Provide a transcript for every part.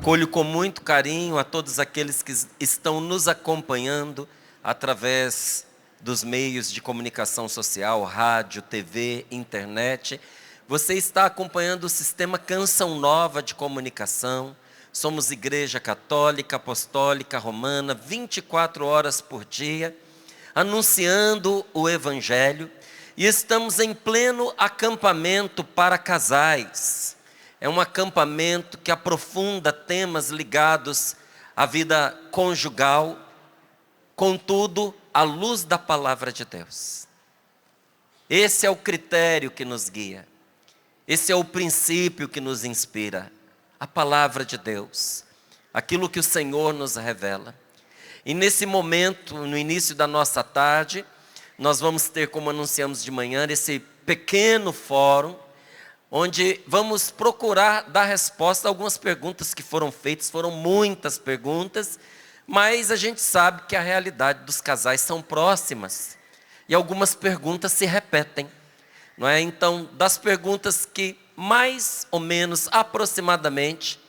Acolho com muito carinho a todos aqueles que estão nos acompanhando através dos meios de comunicação social, rádio, TV, internet. Você está acompanhando o sistema Canção Nova de comunicação. Somos Igreja Católica, Apostólica, Romana, 24 horas por dia, anunciando o Evangelho. E estamos em pleno acampamento para casais. É um acampamento que aprofunda temas ligados à vida conjugal, contudo, à luz da palavra de Deus. Esse é o critério que nos guia. Esse é o princípio que nos inspira. A palavra de Deus. Aquilo que o Senhor nos revela. E nesse momento, no início da nossa tarde, nós vamos ter, como anunciamos de manhã, esse pequeno fórum, onde vamos procurar dar resposta a algumas perguntas que foram feitas. Foram muitas perguntas, mas a gente sabe que a realidade dos casais são próximas. E algumas perguntas se repetem, não é? Então, das perguntas que mais ou menos aproximadamente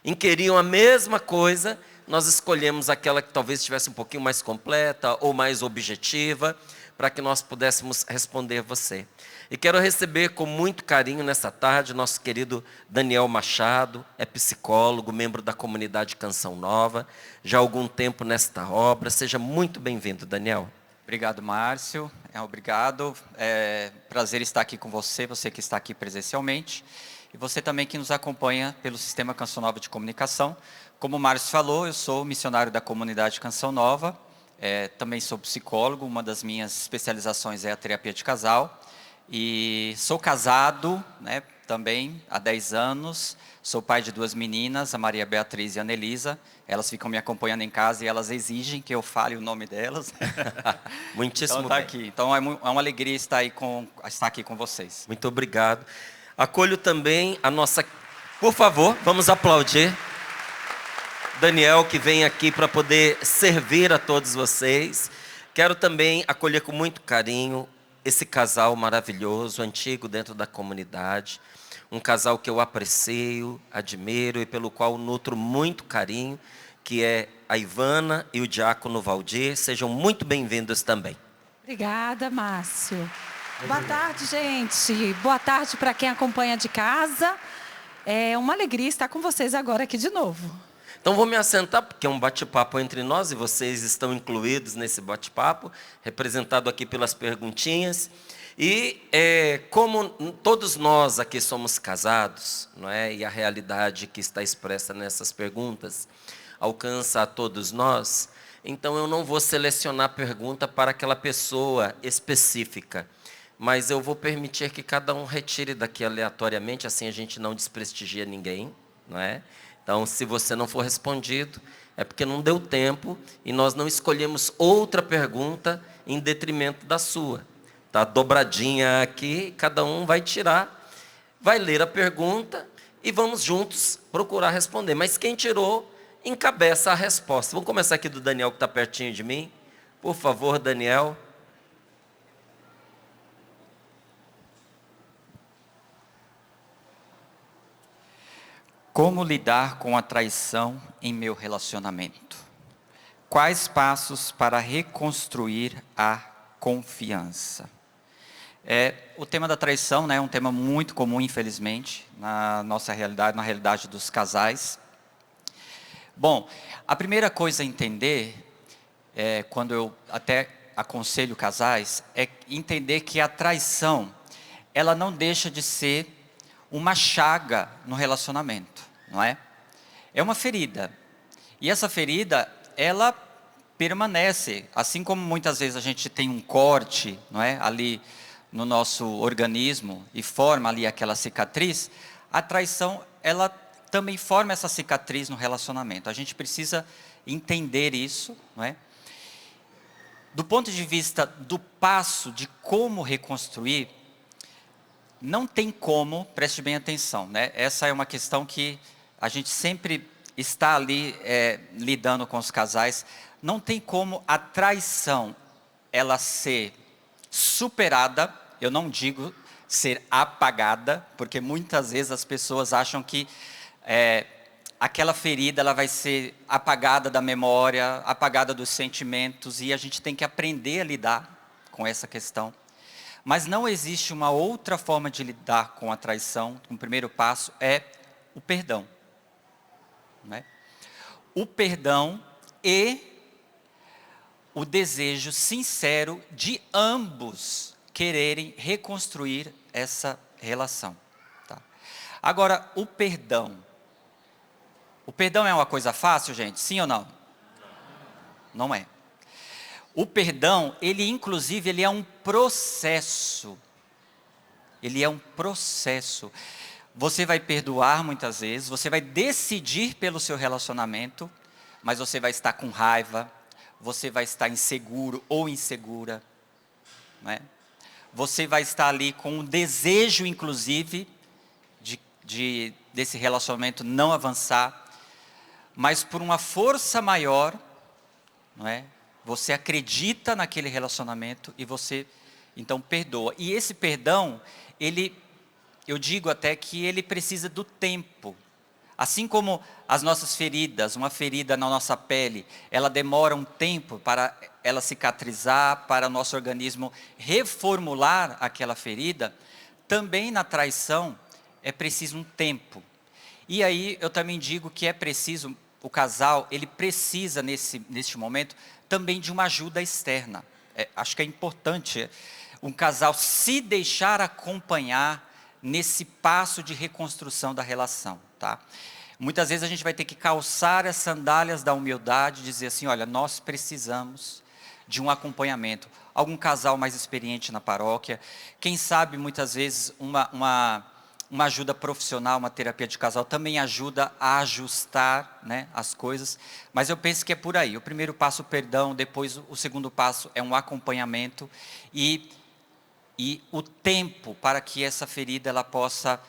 inquiriam a mesma coisa, nós escolhemos aquela que talvez estivesse um pouquinho mais completa ou mais objetiva, para que nós pudéssemos responder você. E quero receber com muito carinho nessa tarde nosso querido Daniel Machado, é psicólogo, membro da comunidade Canção Nova, já há algum tempo nesta obra. Seja muito bem-vindo, Daniel. Obrigado, Márcio. Obrigado. É prazer estar aqui com você, você que está aqui presencialmente, e você também que nos acompanha pelo Sistema Canção Nova de Comunicação. Como o Márcio falou, eu sou missionário da comunidade Canção Nova, também sou psicólogo, uma das minhas especializações é a terapia de casal, e sou casado, né, também há 10 anos, sou pai de 2 meninas, a Maria Beatriz e a Anelisa. Elas ficam me acompanhando em casa e elas exigem que eu fale o nome delas. Muitíssimo então, tá bem. aqui. Então é uma alegria estar aqui com vocês. Muito obrigado. Acolho também a nossa... Por favor, vamos aplaudir Daniel, que vem aqui para poder servir a todos vocês. Quero também acolher com muito carinho esse casal maravilhoso, antigo dentro da comunidade. Um casal que eu aprecio, admiro e pelo qual nutro muito carinho, que é a Ivana e o diácono Valdir. Sejam muito bem-vindos também. Obrigada, Márcio. Boa tarde, gente. Boa tarde para quem acompanha de casa. É uma alegria estar com vocês agora aqui de novo. Então vou me assentar, porque é um bate-papo entre nós e vocês estão incluídos nesse bate-papo, representado aqui pelas perguntinhas. E como todos nós aqui somos casados, não é? E a realidade que está expressa nessas perguntas alcança a todos nós, então eu não vou selecionar pergunta para aquela pessoa específica, mas eu vou permitir que cada um retire daqui aleatoriamente, assim a gente não desprestigia ninguém, não é? Então, se você não for respondido, é porque não deu tempo e nós não escolhemos outra pergunta em detrimento da sua. Está dobradinha aqui, cada um vai tirar, vai ler a pergunta e vamos juntos procurar responder. Mas quem tirou, encabeça a resposta. Vamos começar aqui do Daniel, que está pertinho de mim. Por favor, Daniel. Como lidar com a traição em meu relacionamento? Quais passos para reconstruir a confiança? O tema da traição, né, é um tema muito comum, infelizmente, na nossa realidade, na realidade dos casais. Bom, a primeira coisa a entender, quando eu até aconselho casais, é entender que a traição, ela não deixa de ser uma chaga no relacionamento, não é? É uma ferida. E essa ferida, ela permanece. Assim como muitas vezes a gente tem um corte, não é? Ali no nosso organismo e forma ali aquela cicatriz, a traição, ela também forma essa cicatriz no relacionamento. A gente precisa entender isso, não é? Do ponto de vista do passo de como reconstruir, não tem como, preste bem atenção, né? Essa é uma questão que a gente sempre está ali lidando com os casais. Não tem como a traição ela ser superada, eu não digo ser apagada, porque muitas vezes as pessoas acham que aquela ferida ela vai ser apagada da memória, apagada dos sentimentos, e a gente tem que aprender a lidar com essa questão. Mas não existe uma outra forma de lidar com a traição. O primeiro passo é o perdão, né? O perdão e o desejo sincero de ambos quererem reconstruir essa relação. Tá? Agora, o perdão é uma coisa fácil, gente? Sim ou não? Não é. O perdão, inclusive, ele é um processo. Ele é um processo. Você vai perdoar muitas vezes, você vai decidir pelo seu relacionamento, mas você vai estar com raiva, você vai estar inseguro ou insegura, né? Você vai estar ali com um desejo, inclusive, desse relacionamento não avançar, mas por uma força maior, não é? Você acredita naquele relacionamento e você, então, perdoa. E esse perdão, eu digo até que ele precisa do tempo. Assim como as nossas feridas, uma ferida na nossa pele, ela demora um tempo para ela cicatrizar, para o nosso organismo reformular aquela ferida, também na traição é preciso um tempo. E aí eu também digo que é preciso, o casal, ele precisa neste momento também de uma ajuda externa. Acho que é importante um casal se deixar acompanhar nesse passo de reconstrução da relação, tá? Muitas vezes a gente vai ter que calçar as sandálias da humildade e dizer assim, olha, nós precisamos de um acompanhamento. Algum casal mais experiente na paróquia, quem sabe muitas vezes uma ajuda profissional, uma terapia de casal também ajuda a ajustar, né, as coisas, mas eu penso que é por aí. O primeiro passo, o perdão, depois o segundo passo é um acompanhamento e o tempo para que essa ferida ela possa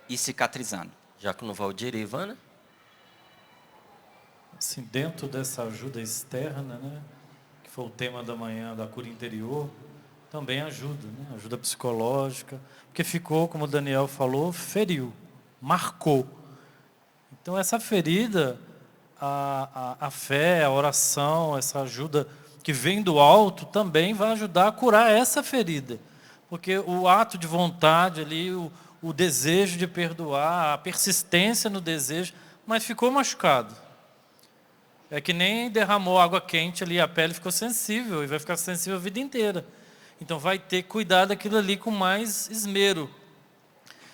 ir cicatrizando. Diácono Valdir e Ivana? Assim, dentro dessa ajuda externa, né, que foi o tema da manhã da cura interior, também ajuda, né, ajuda psicológica, porque ficou, como o Daniel falou, feriu, marcou. Então essa ferida, a fé, a oração, essa ajuda que vem do alto também vai ajudar a curar essa ferida. Porque o ato de vontade ali, o desejo de perdoar, a persistência no desejo, mas ficou machucado. É que nem derramou água quente ali, a pele ficou sensível e vai ficar sensível a vida inteira. Então vai ter que cuidar daquilo ali com mais esmero.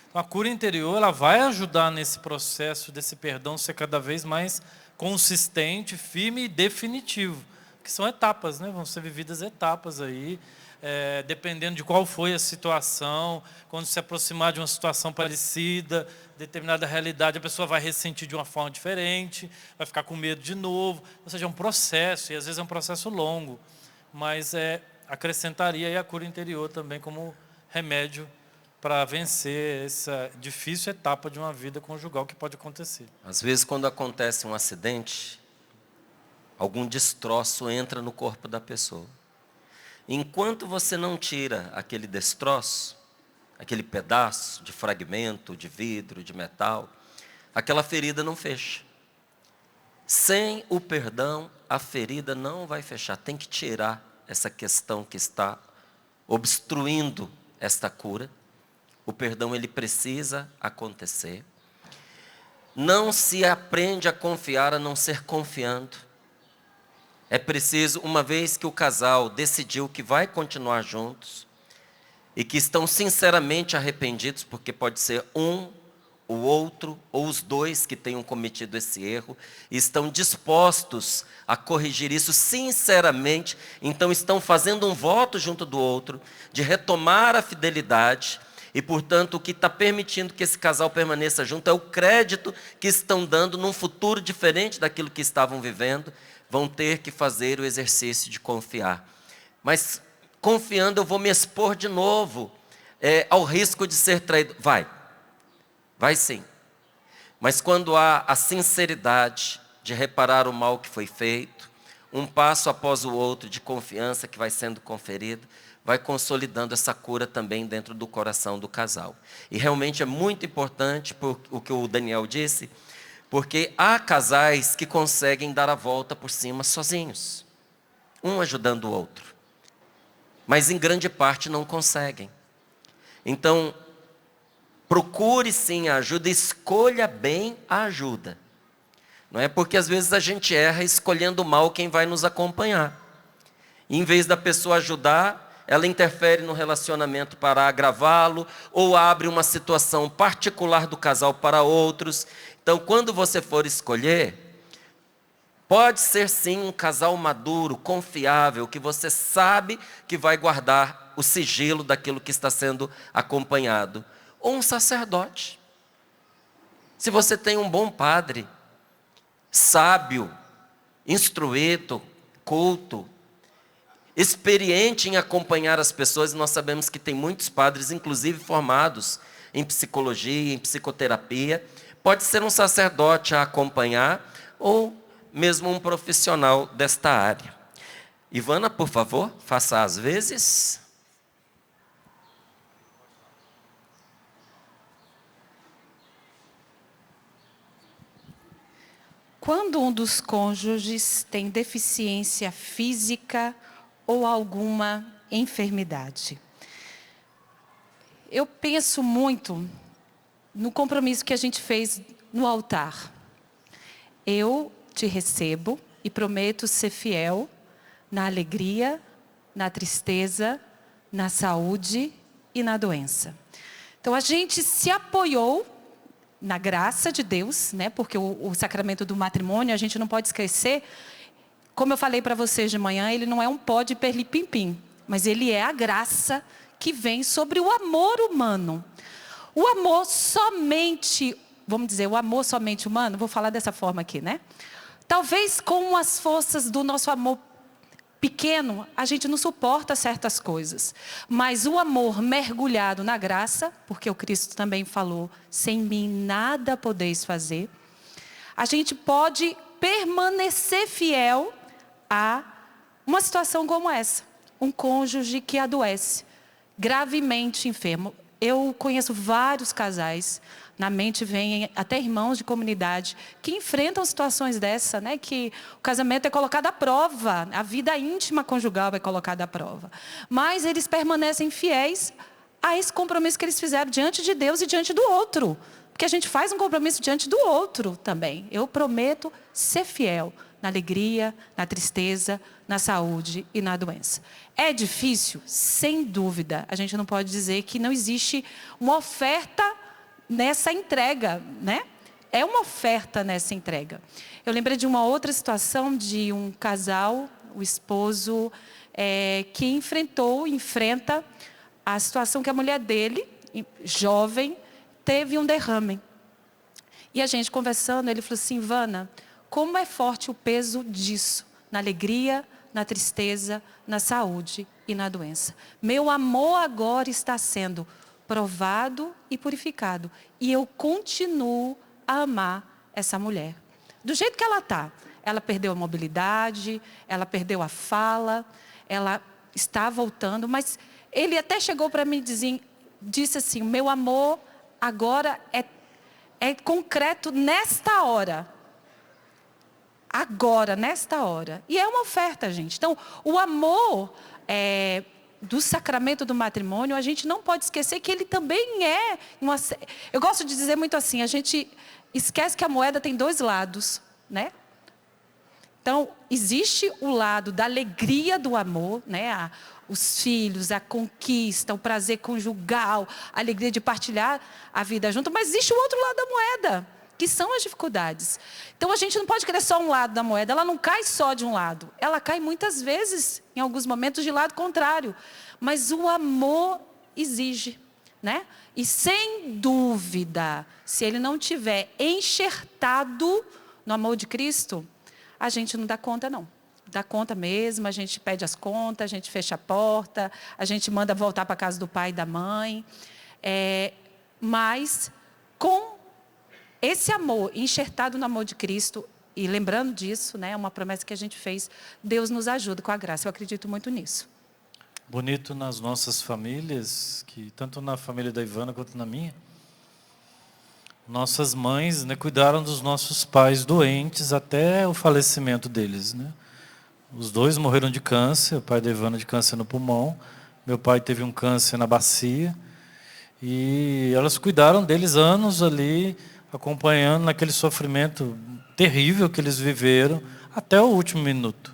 Então, a cura interior ela vai ajudar nesse processo desse perdão ser cada vez mais consistente, firme e definitivo. Que são etapas, né? Vão ser vividas etapas aí, dependendo de qual foi a situação, quando se aproximar de uma situação parecida, determinada realidade, a pessoa vai ressentir de uma forma diferente, vai ficar com medo de novo, ou seja, é um processo, e às vezes é um processo longo, mas acrescentaria aí a cura interior também como remédio para vencer essa difícil etapa de uma vida conjugal que pode acontecer. Às vezes, quando acontece um acidente, algum destroço entra no corpo da pessoa. Enquanto você não tira aquele destroço, aquele pedaço de fragmento, de vidro, de metal, aquela ferida não fecha. Sem o perdão, a ferida não vai fechar. Tem que tirar essa questão que está obstruindo esta cura. O perdão, ele precisa acontecer. Não se aprende a confiar a não ser confiando. É preciso, uma vez que o casal decidiu que vai continuar juntos e que estão sinceramente arrependidos, porque pode ser um, o outro ou os dois que tenham cometido esse erro, e estão dispostos a corrigir isso sinceramente, então estão fazendo um voto junto do outro, de retomar a fidelidade, e portanto o que está permitindo que esse casal permaneça junto é o crédito que estão dando num futuro diferente daquilo que estavam vivendo. Vão ter que fazer o exercício de confiar. Mas confiando eu vou me expor de novo ao risco de ser traído. Vai sim. Mas quando há a sinceridade de reparar o mal que foi feito, um passo após o outro de confiança que vai sendo conferido, vai consolidando essa cura também dentro do coração do casal. E realmente é muito importante, por o que o Daniel disse, Porque há casais que conseguem dar a volta por cima sozinhos, um ajudando o outro, mas em grande parte não conseguem. Então, procure sim a ajuda, escolha bem a ajuda. Não é porque às vezes a gente erra escolhendo mal quem vai nos acompanhar. E, em vez da pessoa ajudar, ela interfere no relacionamento para agravá-lo, ou abre uma situação particular do casal para outros. Então, quando você for escolher, pode ser sim um casal maduro, confiável, que você sabe que vai guardar o sigilo daquilo que está sendo acompanhado. Ou um sacerdote. Se você tem um bom padre, sábio, instruído, culto, experiente em acompanhar as pessoas, nós sabemos que tem muitos padres, inclusive formados em psicologia, em psicoterapia. Pode ser um sacerdote a acompanhar, ou mesmo um profissional desta área. Ivana, por favor, faça as vezes. Quando um dos cônjuges tem deficiência física ou alguma enfermidade. Eu penso muito no compromisso que a gente fez no altar. Eu te recebo e prometo ser fiel na alegria, na tristeza, na saúde e na doença. Então a gente se apoiou na graça de Deus, né? Porque o sacramento do matrimônio, a gente não pode esquecer, como eu falei para vocês de manhã, ele não é um pó de perlim-pim-pim, mas ele é a graça que vem sobre o amor humano. O amor somente, vamos dizer, o amor somente humano, vou falar dessa forma aqui, né? Talvez com as forças do nosso amor pequeno, a gente não suporta certas coisas. Mas o amor mergulhado na graça, porque o Cristo também falou, sem mim nada podeis fazer, a gente pode permanecer fiel a uma situação como essa. Um cônjuge que adoece, gravemente enfermo. Eu conheço vários casais, na mente vêm até irmãos de comunidade, que enfrentam situações dessa, né? Que o casamento é colocado à prova, a vida íntima conjugal é colocada à prova. Mas eles permanecem fiéis a esse compromisso que eles fizeram diante de Deus e diante do outro. Porque a gente faz um compromisso diante do outro também. Eu prometo ser fiel na alegria, na tristeza, na saúde e na doença. É difícil? Sem dúvida. A gente não pode dizer que não existe uma oferta nessa entrega, né? É uma oferta nessa entrega. Eu lembrei de uma outra situação de um casal, o esposo, que enfrenta a situação que a mulher dele, jovem, teve um derrame. E a gente conversando, ele falou assim, Ivana, como é forte o peso disso, na alegria, na tristeza, na saúde e na doença. Meu amor agora está sendo provado e purificado. E eu continuo a amar essa mulher. Do jeito que ela está. Ela perdeu a mobilidade, ela perdeu a fala, ela está voltando. Mas ele até chegou para mim e disse assim, meu amor agora é concreto nesta hora. Agora, nesta hora. E é uma oferta, gente. Então, o amor do sacramento do matrimônio, a gente não pode esquecer que ele também é eu gosto de dizer muito assim, a gente esquece que a moeda tem dois lados, né? Então, existe o lado da alegria do amor, né? Os filhos, a conquista, o prazer conjugal, a alegria de partilhar a vida junto, mas existe o outro lado da moeda, que são as dificuldades. Então, a gente não pode querer só um lado da moeda, ela não cai só de um lado. Ela cai muitas vezes, em alguns momentos, de lado contrário. Mas o amor exige, né? E sem dúvida, se ele não tiver enxertado no amor de Cristo, a gente não dá conta, não. Dá conta mesmo, a gente pede as contas, a gente fecha a porta, a gente manda voltar para a casa do pai e da mãe. Mas, com esse amor enxertado no amor de Cristo, e lembrando disso, né, uma promessa que a gente fez, Deus nos ajuda com a graça. Eu acredito muito nisso. Bonito nas nossas famílias, que tanto na família da Ivana quanto na minha, Nossas mães, né, cuidaram dos nossos pais doentes até o falecimento deles, né? Os dois morreram de câncer, o pai da Ivana de câncer no pulmão, meu pai teve um câncer na bacia, e elas cuidaram deles anos ali, acompanhando naquele sofrimento terrível que eles viveram, até o último minuto.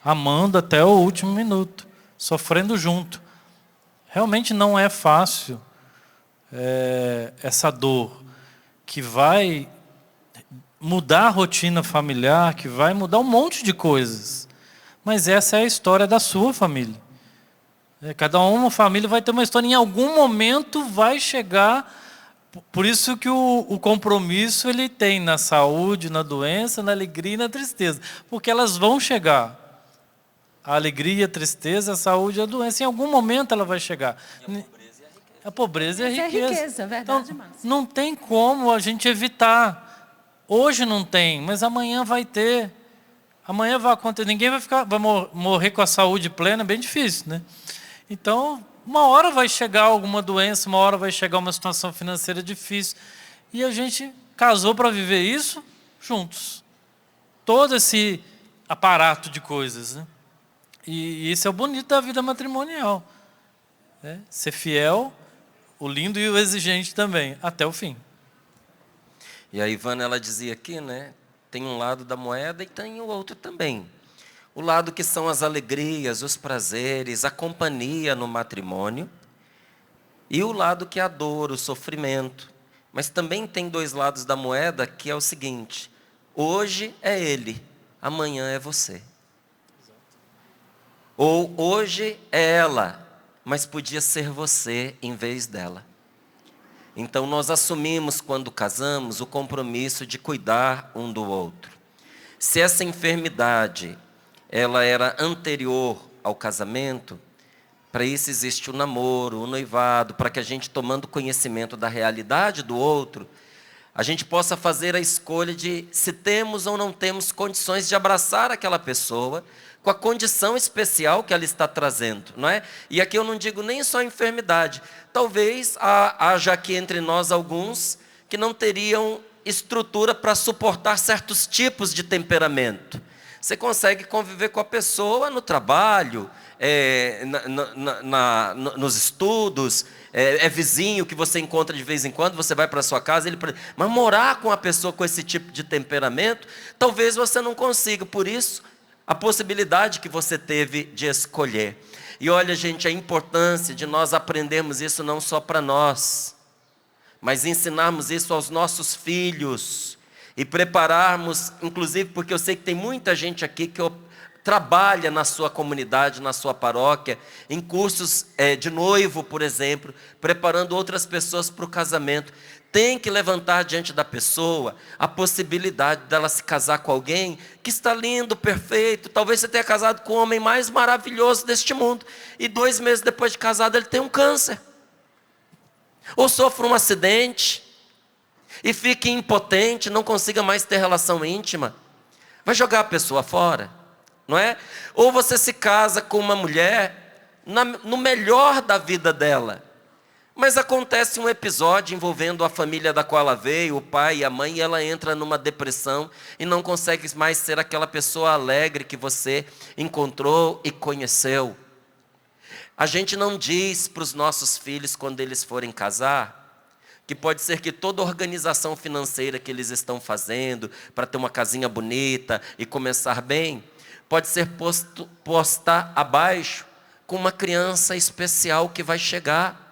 Amando até o último minuto, sofrendo junto. Realmente não é fácil essa dor, que vai mudar a rotina familiar, que vai mudar um monte de coisas. Mas essa é a história da sua família. Cada uma família vai ter uma história, em algum momento vai chegar. Por isso que o compromisso ele tem na saúde, na doença, na alegria e na tristeza. Porque elas vão chegar. A alegria, a tristeza, a saúde e a doença. Em algum momento ela vai chegar. A pobreza e a riqueza. É riqueza, verdade, então, Márcio. não tem como a gente evitar. Hoje não tem, mas amanhã vai ter. Amanhã vai acontecer. Ninguém vai morrer com a saúde plena, é bem difícil, né? Então, uma hora vai chegar alguma doença, uma hora vai chegar uma situação financeira difícil. E a gente casou para viver isso juntos. Todo esse aparato de coisas, né? E isso é o bonito da vida matrimonial. Né? Ser fiel, o lindo e o exigente também, até o fim. E a Ivana, ela dizia aqui, né? Tem um lado da moeda e tem o outro também. O lado que são as alegrias, os prazeres, a companhia no matrimônio. E o lado que é a dor, o sofrimento. Mas também tem dois lados da moeda, que é o seguinte: hoje é ele, amanhã é você. Ou hoje é ela, mas podia ser você em vez dela. Então nós assumimos, quando casamos, o compromisso de cuidar um do outro. Se essa enfermidade ela era anterior ao casamento, para isso existe o namoro, o noivado, para que a gente, tomando conhecimento da realidade do outro, a gente possa fazer a escolha de se temos ou não temos condições de abraçar aquela pessoa com a condição especial que ela está trazendo, não é? E aqui eu não digo nem só enfermidade. Talvez haja aqui entre nós alguns que não teriam estrutura para suportar certos tipos de temperamento. Você consegue conviver com a pessoa no trabalho, nos estudos, é vizinho que você encontra de vez em quando, você vai para a sua casa, mas morar com uma pessoa com esse tipo de temperamento, talvez você não consiga. Por isso, a possibilidade que você teve de escolher. E olha, gente, a importância de nós aprendermos isso não só para nós, mas ensinarmos isso aos nossos filhos e prepararmos, inclusive porque eu sei que tem muita gente aqui que trabalha na sua comunidade, na sua paróquia, em cursos de noivo, por exemplo, preparando outras pessoas para o casamento. Tem que levantar diante da pessoa a possibilidade dela se casar com alguém que está lindo, perfeito. Talvez você tenha casado com o homem mais maravilhoso deste mundo, e 2 meses depois de casado ele tem um câncer, ou sofre um acidente e fique impotente, não consiga mais ter relação íntima. Vai jogar a pessoa fora, não é? Ou você se casa com uma mulher no melhor da vida dela, mas acontece um episódio envolvendo a família da qual ela veio, o pai e a mãe, e ela entra numa depressão e não consegue mais ser aquela pessoa alegre que você encontrou e conheceu. A gente não diz para os nossos filhos, quando eles forem casar, que pode ser que toda organização financeira que eles estão fazendo para ter uma casinha bonita e começar bem, pode ser posta abaixo com uma criança especial que vai chegar.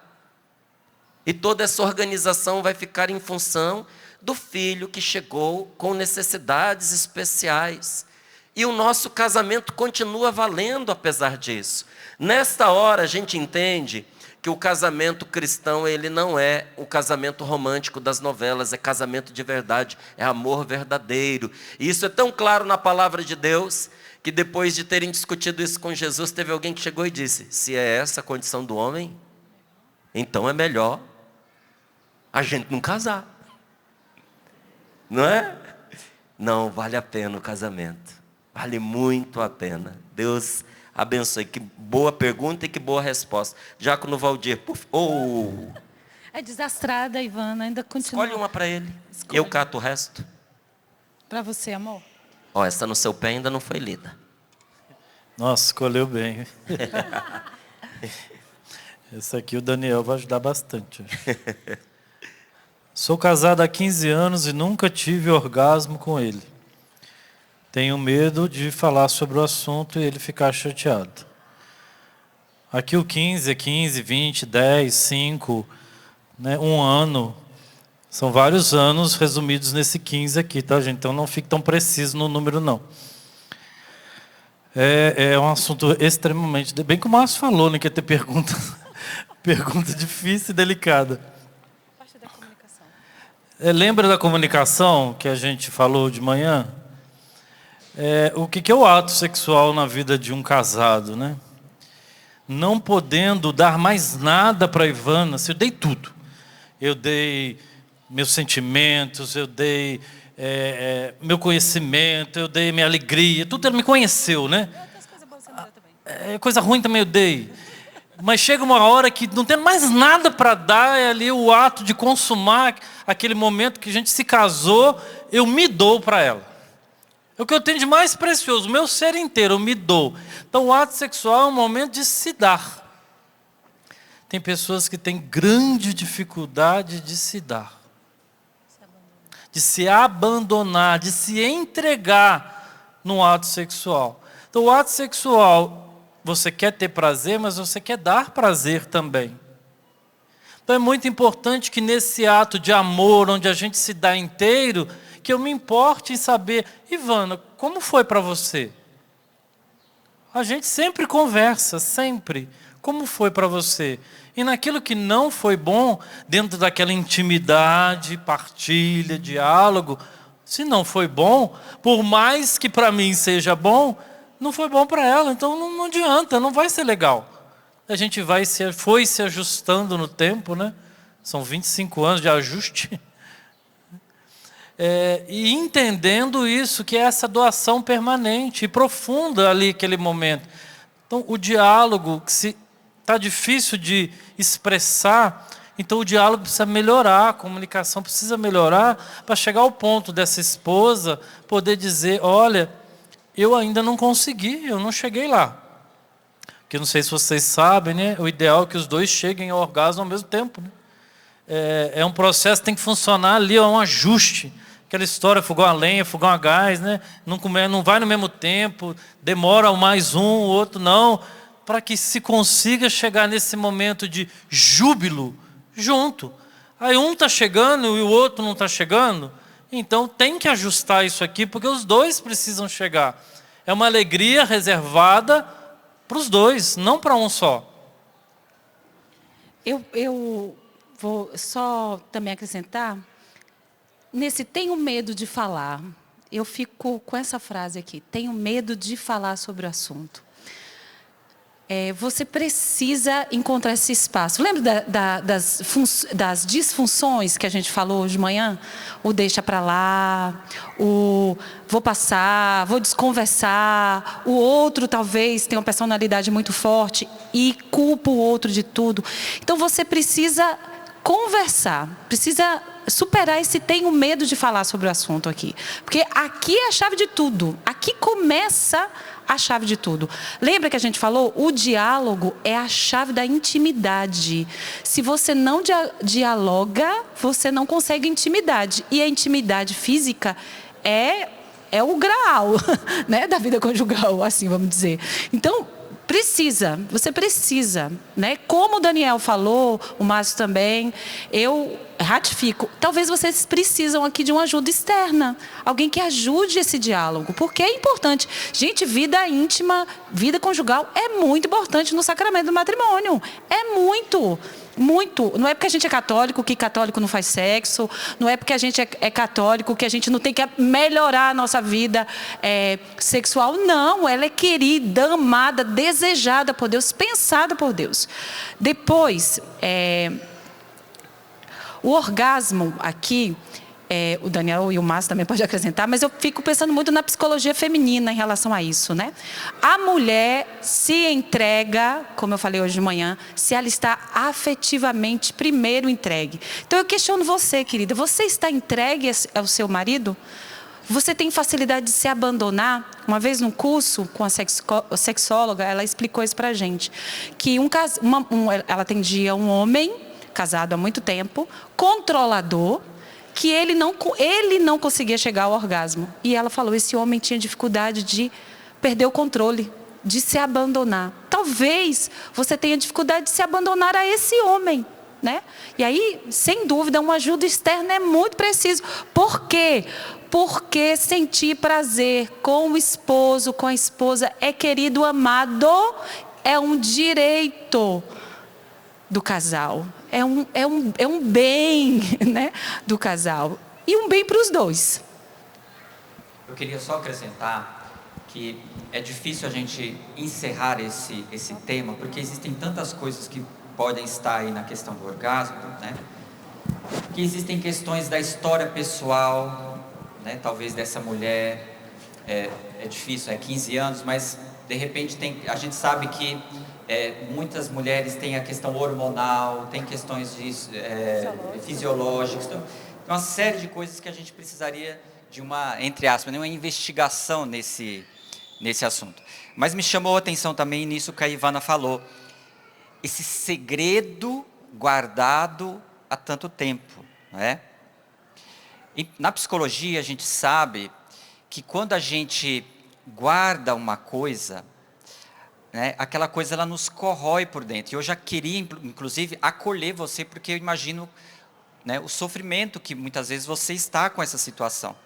E toda essa organização vai ficar em função do filho que chegou com necessidades especiais. E o nosso casamento continua valendo apesar disso. Nesta hora a gente entende que o casamento cristão, ele não é o casamento romântico das novelas, é casamento de verdade, é amor verdadeiro. E isso é tão claro na palavra de Deus, que depois de terem discutido isso com Jesus, teve alguém que chegou e disse: se é essa a condição do homem, então é melhor a gente não casar. Não é? Não, vale a pena o casamento. Vale muito a pena. Deus abençoe. Que boa pergunta e que boa resposta. Diácono Valdir, É desastrada, Ivana, ainda continua. Escolhe uma para ele. Escolhe. Eu cato o resto. Para você, amor. Ó, essa no seu pé ainda não foi lida. Nossa, escolheu bem. Essa aqui o Daniel vai ajudar bastante. Sou casado há 15 anos e nunca tive orgasmo com ele. Tenho medo de falar sobre o assunto e ele ficar chateado. Aqui o 15 é 15, 20, 10, 5, né, 1 ano. São vários anos resumidos nesse 15 aqui, tá, gente? Então não fique tão preciso no número, não. É um assunto extremamente... Bem que o Márcio falou, né, que ia ter pergunta difícil e delicada. Parte da comunicação. Lembra da comunicação que a gente falou de manhã? O que é o ato sexual na vida de um casado, né? Não podendo dar mais nada para a Ivana, eu dei tudo. Eu dei meus sentimentos, eu dei meu conhecimento, eu dei minha alegria, tudo ela me conheceu, né? Outras coisas boas você não deu também. Coisa ruim também eu dei. Mas chega uma hora que não tem mais nada para dar, é ali o ato de consumar aquele momento que a gente se casou, eu me dou para ela. É o que eu tenho de mais precioso, o meu ser inteiro, eu me dou. Então o ato sexual é um momento de se dar. Tem pessoas que têm grande dificuldade de se dar. De se abandonar, de se entregar no ato sexual. Então o ato sexual... Você quer ter prazer, mas você quer dar prazer também. Então é muito importante que nesse ato de amor, onde a gente se dá inteiro, que eu me importe em saber, Ivana, como foi para você? A gente sempre conversa, sempre. Como foi para você? E naquilo que não foi bom, dentro daquela intimidade, partilha, diálogo, se não foi bom, por mais que para mim seja bom, não foi bom para ela, então não adianta, não vai ser legal. A gente foi se ajustando no tempo, né? São 25 anos de ajuste. E entendendo isso, que é essa doação permanente e profunda ali, aquele momento. Então, o diálogo, que se está difícil de expressar, então o diálogo precisa melhorar, a comunicação precisa melhorar, para chegar ao ponto dessa esposa poder dizer, olha... Eu ainda não consegui, eu não cheguei lá. Porque não sei se vocês sabem, né? O ideal é que os dois cheguem ao orgasmo ao mesmo tempo. Né? É um processo que tem que funcionar ali, é um ajuste. Aquela história, fogão a lenha, fogão a gás, né? Não vai no mesmo tempo, demora mais um, o outro não. Para que se consiga chegar nesse momento de júbilo junto. Aí um está chegando e o outro não está chegando. Então tem que ajustar isso aqui, porque os dois precisam chegar. É uma alegria reservada para os dois, não para um só. Eu vou só também acrescentar, nesse tenho medo de falar, eu fico com essa frase aqui, tenho medo de falar sobre o assunto. Você precisa encontrar esse espaço. Lembra das disfunções que a gente falou hoje de manhã? O deixa para lá, o vou passar, vou desconversar. O outro talvez tenha uma personalidade muito forte e culpa o outro de tudo. Então você precisa conversar, precisa superar esse tenho medo de falar sobre o assunto aqui. Porque aqui é a chave de tudo. Aqui começa a chave de tudo. Lembra que a gente falou? O diálogo é a chave da intimidade. Se você não dialoga, você não consegue intimidade. E a intimidade física é o graal, né, da vida conjugal, assim vamos dizer. Então, você precisa, né? Como o Daniel falou, o Márcio também, eu ratifico. Talvez vocês precisam aqui de uma ajuda externa, alguém que ajude esse diálogo, porque é importante. Gente, vida íntima, vida conjugal é muito importante no sacramento do matrimônio. É muito. Muito. Não é porque a gente é católico que católico não faz sexo. Não é porque a gente é católico que a gente não tem que melhorar a nossa vida sexual. Não, ela é querida, amada, desejada por Deus, pensada por Deus. Depois, o orgasmo aqui, o Daniel e o Márcio também podem acrescentar, mas eu fico pensando muito na psicologia feminina em relação a isso, né? A mulher se entrega, como eu falei hoje de manhã, se ela está afetivamente primeiro entregue. Então eu questiono você, querida, você está entregue ao seu marido? Você tem facilidade de se abandonar? Uma vez num curso com a sexóloga, ela explicou isso pra gente, que ela atendia um homem, casado há muito tempo, controlador, que ele não conseguia chegar ao orgasmo. E ela falou, esse homem tinha dificuldade de perder o controle, de se abandonar. Talvez você tenha dificuldade de se abandonar a esse homem, né? E aí, sem dúvida, uma ajuda externa é muito preciso. Por quê? Porque sentir prazer com o esposo, com a esposa, é querido, amado, é um direito do casal. É um bem, né, do casal. E um bem para os dois. Eu queria só acrescentar que é difícil a gente encerrar esse tema, porque existem tantas coisas que podem estar aí na questão do orgasmo, né? Que existem questões da história pessoal, né? Talvez dessa mulher, é difícil, 15 anos, mas de repente a gente sabe que muitas mulheres têm a questão hormonal, tem questões fisiológicas, então, uma série de coisas que a gente precisaria de uma, entre aspas, uma investigação nesse assunto. Mas me chamou a atenção também nisso que a Ivana falou, esse segredo guardado há tanto tempo, não é? E na psicologia a gente sabe que quando a gente guarda uma coisa, né, aquela coisa ela nos corrói por dentro. E eu já queria, inclusive, acolher você, porque eu imagino, né, o sofrimento que muitas vezes você está com essa situação.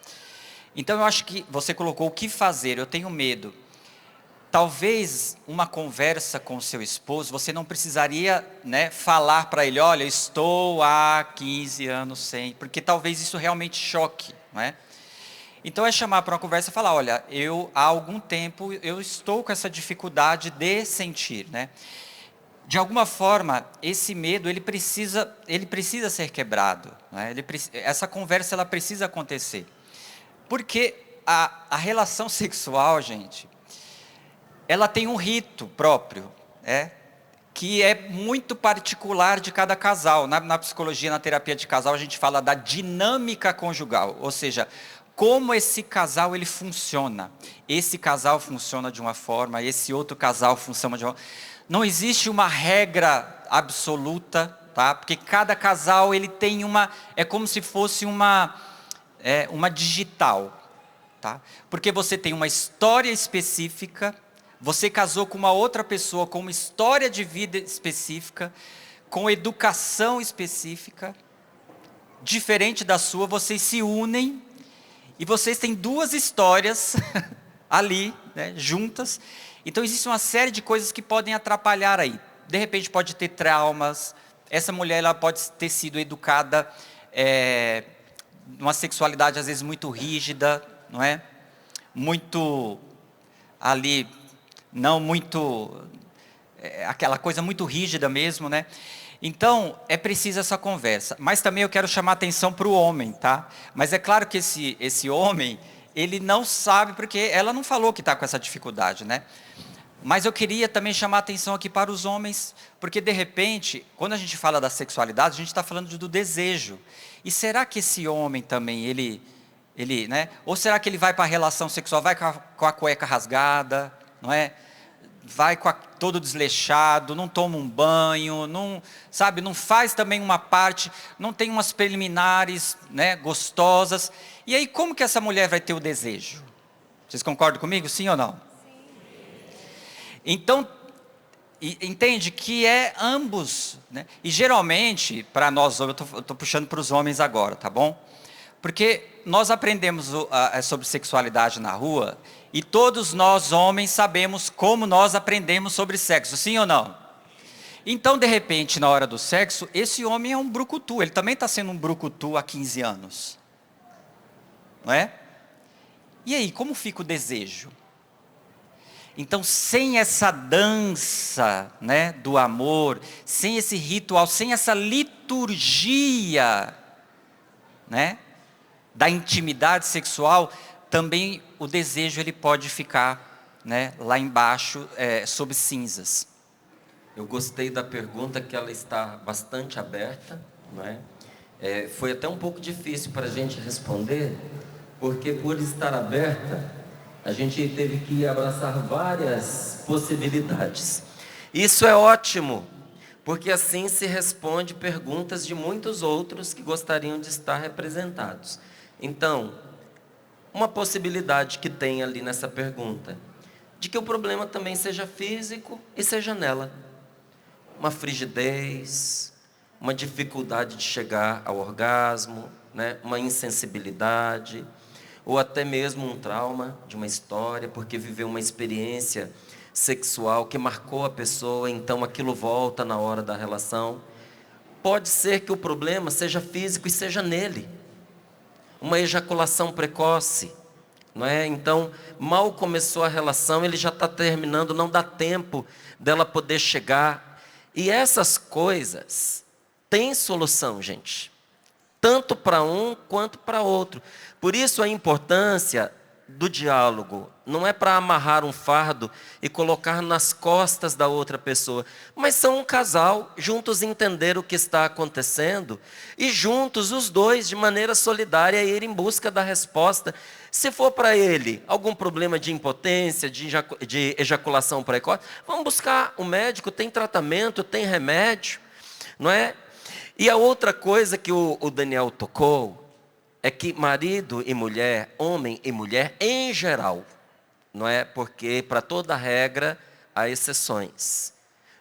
Então eu acho que você colocou o que fazer, eu tenho medo. Talvez uma conversa com o seu esposo, você não precisaria, né, falar para ele, olha, estou há 15 anos sem, porque talvez isso realmente choque, não é? Então é chamar para uma conversa e falar, olha, há algum tempo eu estou com essa dificuldade de sentir, né? De alguma forma, esse medo, ele precisa ser quebrado, né? Essa conversa, ela precisa acontecer. Porque a relação sexual, gente, ela tem um rito próprio, que é muito particular de cada casal. Na psicologia, na terapia de casal, a gente fala da dinâmica conjugal, ou seja, como esse casal ele funciona. Esse casal funciona de uma forma, esse outro casal funciona de outra. Não existe uma regra absoluta, tá? Porque cada casal ele tem é como se fosse uma digital, tá? Porque você tem uma história específica. Você casou com uma outra pessoa com uma história de vida específica, com educação específica, diferente da sua, vocês se unem e vocês têm duas histórias ali, né, juntas. Então existe uma série de coisas que podem atrapalhar aí. De repente pode ter traumas, essa mulher ela pode ter sido educada numa sexualidade às vezes muito rígida, não é? Muito ali, não muito, aquela coisa muito rígida mesmo, né? Então, é preciso essa conversa. Mas também eu quero chamar a atenção para o homem, tá? Mas é claro que esse homem, ele não sabe, porque ela não falou que está com essa dificuldade, né? Mas eu queria também chamar a atenção aqui para os homens, porque de repente, quando a gente fala da sexualidade, a gente está falando do desejo. E será que esse homem também, ele, né? Ou será que ele vai para a relação sexual, vai com a cueca rasgada, não é? Vai todo desleixado, não toma um banho, não faz também uma parte, não tem umas preliminares, né, gostosas. E aí como que essa mulher vai ter o desejo? Vocês concordam comigo, sim ou não? Sim. Então, entende que é ambos, né? E geralmente, para nós, eu estou puxando para os homens agora, tá bom? Porque nós aprendemos sobre sexualidade na rua, e todos nós homens sabemos como nós aprendemos sobre sexo, sim ou não? Então, de repente, na hora do sexo, esse homem é um brucutu, ele também está sendo um brucutu há 15 anos. Não é? E aí, como fica o desejo? Então, sem essa dança, né, do amor, sem esse ritual, sem essa liturgia, né, da intimidade sexual, também o desejo ele pode ficar, né, lá embaixo, sob cinzas. Eu gostei da pergunta, que ela está bastante aberta, não é? Foi até um pouco difícil para a gente responder, porque por estar aberta, a gente teve que abraçar várias possibilidades. Isso é ótimo, porque assim se responde perguntas de muitos outros que gostariam de estar representados. Então, uma possibilidade que tem ali nessa pergunta, de que o problema também seja físico e seja nela. Uma frigidez, uma dificuldade de chegar ao orgasmo, né? Uma insensibilidade, ou até mesmo um trauma de uma história, porque viveu uma experiência sexual que marcou a pessoa, então aquilo volta na hora da relação. Pode ser que o problema seja físico e seja nele. Uma ejaculação precoce, não é? Então, mal começou a relação, ele já está terminando, não dá tempo dela poder chegar. E essas coisas têm solução, gente. Tanto para um quanto para outro. Por isso a importância do diálogo. Não é para amarrar um fardo e colocar nas costas da outra pessoa. Mas são um casal, juntos entender o que está acontecendo. E juntos, os dois, de maneira solidária, ir em busca da resposta. Se for para ele algum problema de impotência, de ejaculação precoce, vamos buscar um médico, tem tratamento, tem remédio, não é? E a outra coisa que o Daniel tocou é que marido e mulher, homem e mulher, em geral, não é? Porque para toda regra há exceções.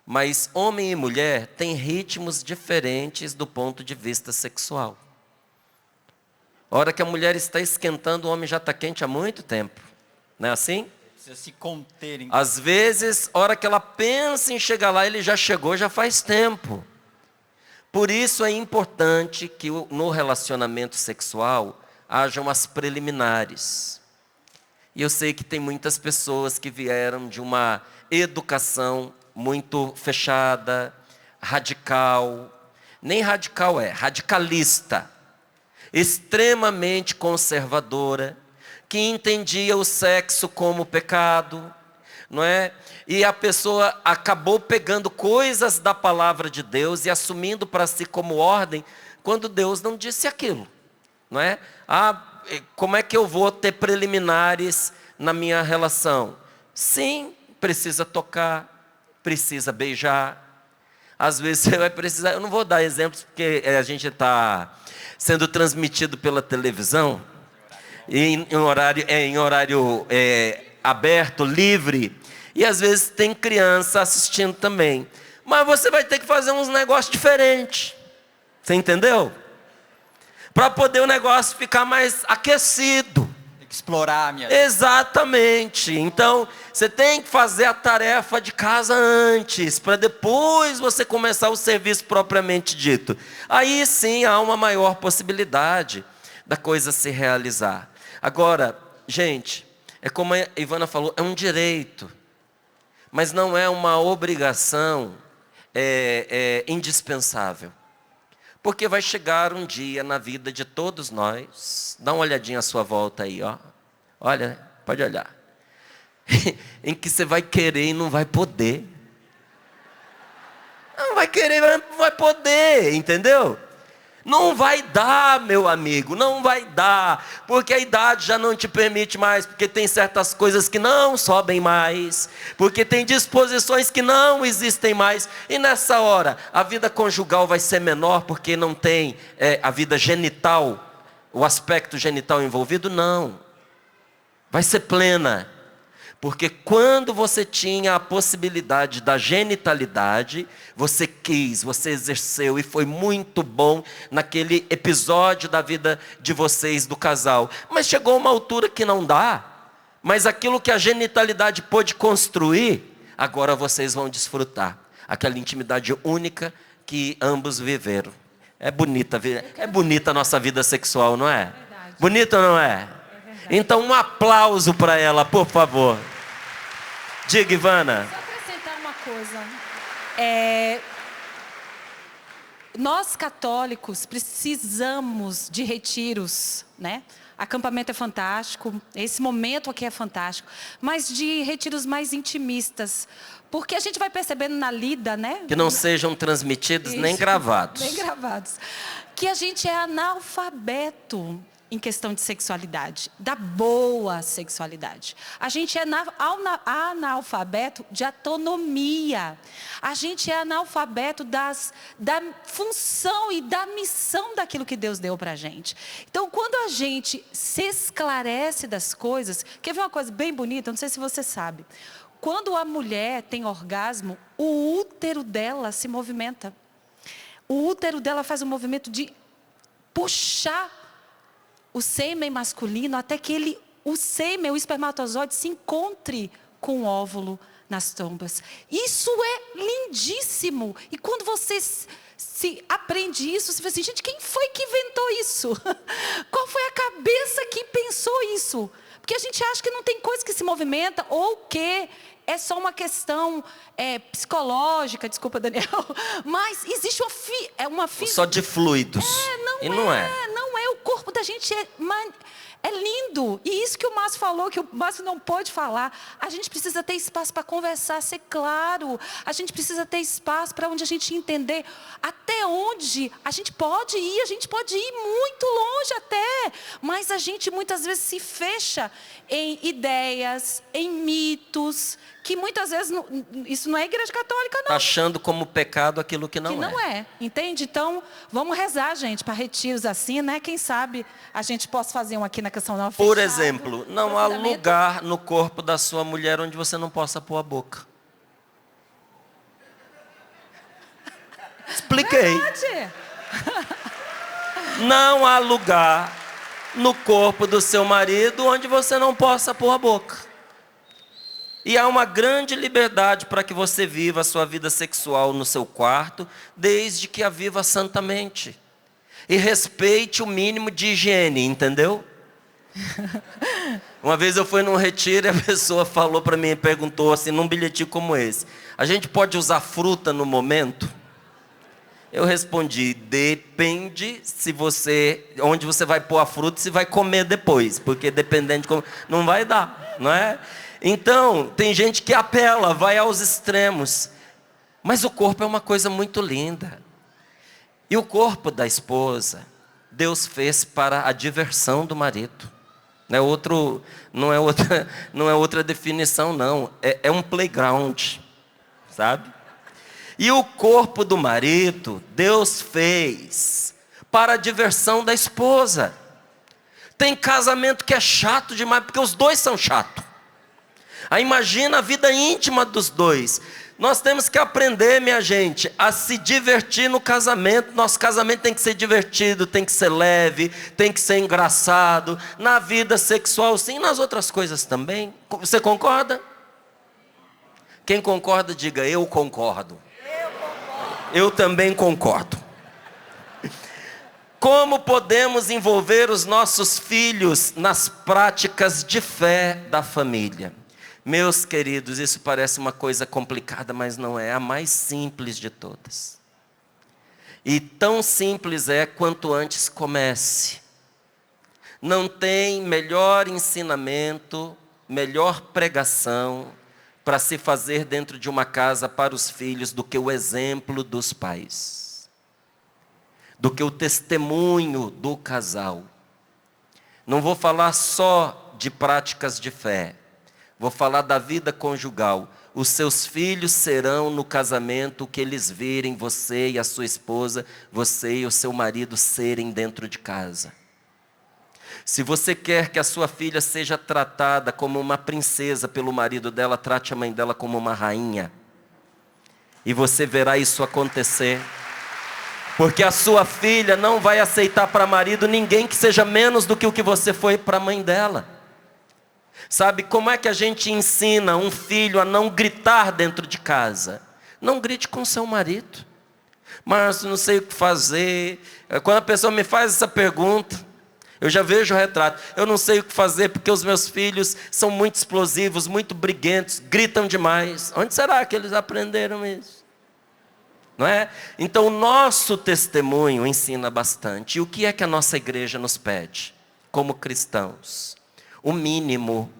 Mas homem e mulher têm ritmos diferentes do ponto de vista sexual. A hora que a mulher está esquentando, o homem já está quente há muito tempo. Não é assim? Precisa se conter. Então. Às vezes, a hora que ela pensa em chegar lá, ele já chegou, já faz tempo. Por isso é importante que no relacionamento sexual hajam as preliminares. E eu sei que tem muitas pessoas que vieram de uma educação muito fechada, radical. Nem radical radicalista. Extremamente conservadora, que entendia o sexo como pecado, não é? E a pessoa acabou pegando coisas da palavra de Deus e assumindo para si como ordem, quando Deus não disse aquilo, não é? Como é que eu vou ter preliminares na minha relação? Sim, precisa tocar, precisa beijar. Às vezes você vai precisar, eu não vou dar exemplos porque a gente está sendo transmitido pela televisão, em horário aberto, livre, e às vezes tem criança assistindo também. Mas você vai ter que fazer uns negócios diferentes. Você entendeu? Para poder o negócio ficar mais aquecido. Tem que explorar a minha... Exatamente. Então, você tem que fazer a tarefa de casa antes, para depois você começar o serviço propriamente dito. Aí sim há uma maior possibilidade da coisa se realizar. Agora, gente, é como a Ivana falou, é um direito, mas não é uma obrigação indispensável. Porque vai chegar um dia na vida de todos nós, dá uma olhadinha à sua volta aí, ó. Olha, pode olhar. Em que você vai querer e não vai poder. Não vai querer, não vai poder, entendeu? Não vai dar, meu amigo, não vai dar, porque a idade já não te permite mais, porque tem certas coisas que não sobem mais, porque tem disposições que não existem mais, e nessa hora a vida conjugal vai ser menor, porque não tem a vida genital, o aspecto genital envolvido, não, vai ser plena. Porque quando você tinha a possibilidade da genitalidade, você quis, você exerceu e foi muito bom naquele episódio da vida de vocês, do casal. Mas chegou uma altura que não dá. Mas aquilo que a genitalidade pôde construir, agora vocês vão desfrutar. Aquela intimidade única que ambos viveram. É bonita a nossa vida sexual, não é? Bonita ou não é? Então um aplauso para ela, por favor. Diga, Ivana. Só acrescentar uma coisa. nós católicos precisamos de retiros, né? Acampamento é fantástico, esse momento aqui é fantástico, mas de retiros mais intimistas, porque a gente vai percebendo na lida, né? Que não sejam transmitidos nem gravados. Nem gravados. Que a gente é analfabeto em questão de sexualidade, da boa sexualidade. A gente é analfabeto de autonomia. A gente é analfabeto da função e da missão daquilo que Deus deu para a gente. Então, quando a gente se esclarece das coisas, quer ver uma coisa bem bonita? Não sei se você sabe. Quando a mulher tem orgasmo, o útero dela se movimenta. O útero dela faz um movimento de puxar o sêmen masculino até que o sêmen, o espermatozoide, se encontre com o óvulo nas trombas. Isso é lindíssimo. E quando você se aprende isso, você fala assim, gente, quem foi que inventou isso? Qual foi a cabeça que pensou isso? Porque a gente acha que não tem coisa que se movimenta ou que é só uma questão psicológica, desculpa, Daniel, mas existe uma só de fluidos. Não é. Não é. O corpo da gente é lindo. E isso que o Márcio falou, que o Márcio não pode falar. A gente precisa ter espaço para conversar, ser claro. A gente precisa ter espaço para onde a gente entender até onde a gente pode ir. A gente pode ir muito longe até. Mas a gente muitas vezes se fecha em ideias, em mitos, que muitas vezes, isso não é igreja católica, não. Achando como pecado aquilo que não é. Que não é, entende? Então, vamos rezar, gente, para retiros assim, né? Quem sabe a gente possa fazer um aqui na questão não fechado. Por exemplo, não há lugar no corpo da sua mulher onde você não possa pôr a boca. Expliquei. Verdade. Não há lugar no corpo do seu marido onde você não possa pôr a boca. E há uma grande liberdade para que você viva a sua vida sexual no seu quarto, desde que a viva santamente. E respeite o mínimo de higiene, entendeu? Uma vez eu fui num retiro e a pessoa falou para mim, perguntou assim, num bilhetinho como esse, a gente pode usar fruta no momento? Eu respondi, depende onde você vai pôr a fruta e se vai comer depois, porque dependendo de como, não vai dar, não é? Então, tem gente que apela, vai aos extremos. Mas o corpo é uma coisa muito linda. E o corpo da esposa, Deus fez para a diversão do marido. Não é outra definição, não. É um playground, sabe? E o corpo do marido, Deus fez para a diversão da esposa. Tem casamento que é chato demais, porque os dois são chatos. Aí imagina a vida íntima dos dois. Nós temos que aprender, minha gente, a se divertir no casamento. Nosso casamento tem que ser divertido, tem que ser leve, tem que ser engraçado. Na vida sexual, sim, nas outras coisas também. Você concorda? Quem concorda, diga, eu concordo. Eu também concordo. Como podemos envolver os nossos filhos nas práticas de fé da família? Meus queridos, isso parece uma coisa complicada, mas não é. A mais simples de todas. E tão simples é quanto antes comece. Não tem melhor ensinamento, melhor pregação para se fazer dentro de uma casa para os filhos do que o exemplo dos pais. Do que o testemunho do casal. Não vou falar só de práticas de fé. Vou falar da vida conjugal. Os seus filhos serão no casamento o que eles virem você e a sua esposa, você e o seu marido serem dentro de casa. Se você quer que a sua filha seja tratada como uma princesa pelo marido dela, trate a mãe dela como uma rainha. E você verá isso acontecer. Porque a sua filha não vai aceitar para marido ninguém que seja menos do que o que você foi para a mãe dela. Sabe, como é que a gente ensina um filho a não gritar dentro de casa? Não grite com seu marido. Mas não sei o que fazer. Quando a pessoa me faz essa pergunta, eu já vejo o retrato. Eu não sei o que fazer porque os meus filhos são muito explosivos, muito briguentos, gritam demais. Onde será que eles aprenderam isso? não é? Então o nosso testemunho ensina bastante. E o que é que a nossa igreja nos pede, como cristãos? O mínimo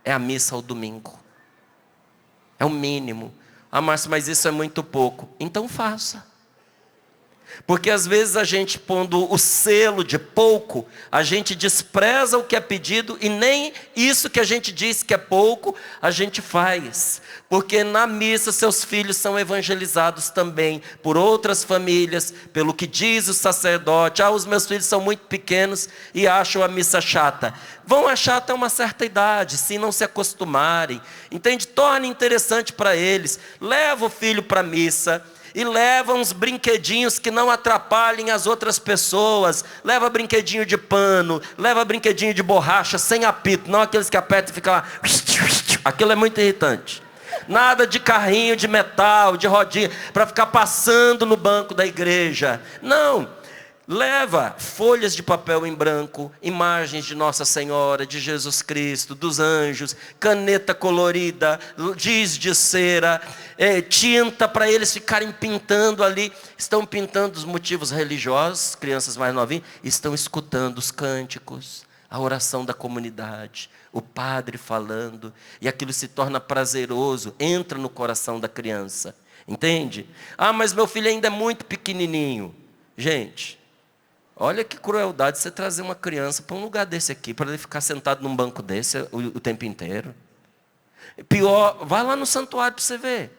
é a missa ao domingo. É o mínimo. Ah, Márcio, mas isso é muito pouco. Então faça. Porque às vezes a gente pondo o selo de pouco, a gente despreza o que é pedido e nem isso que a gente diz que é pouco, a gente faz. Porque na missa seus filhos são evangelizados também por outras famílias, pelo que diz o sacerdote. Ah, os meus filhos são muito pequenos e acham a missa chata. Vão achar até uma certa idade, se não se acostumarem. Entende? Torne interessante para eles. Leva o filho para a missa. E leva uns brinquedinhos que não atrapalhem as outras pessoas. Leva brinquedinho de pano, leva brinquedinho de borracha sem apito, não aqueles que apertam e ficam lá. Aquilo é muito irritante. Nada de carrinho de metal, de rodinha, para ficar passando no banco da igreja. Não. Leva folhas de papel em branco, imagens de Nossa Senhora, de Jesus Cristo, dos anjos, caneta colorida, giz de cera, tinta para eles ficarem pintando ali. Estão pintando os motivos religiosos, crianças mais novinhas, estão escutando os cânticos, a oração da comunidade, o padre falando, e aquilo se torna prazeroso, entra no coração da criança. Entende? Ah, mas meu filho ainda é muito pequenininho. Gente, olha que crueldade você trazer uma criança para um lugar desse aqui, para ele ficar sentado num banco desse o tempo inteiro. Pior, vai lá no santuário para você ver.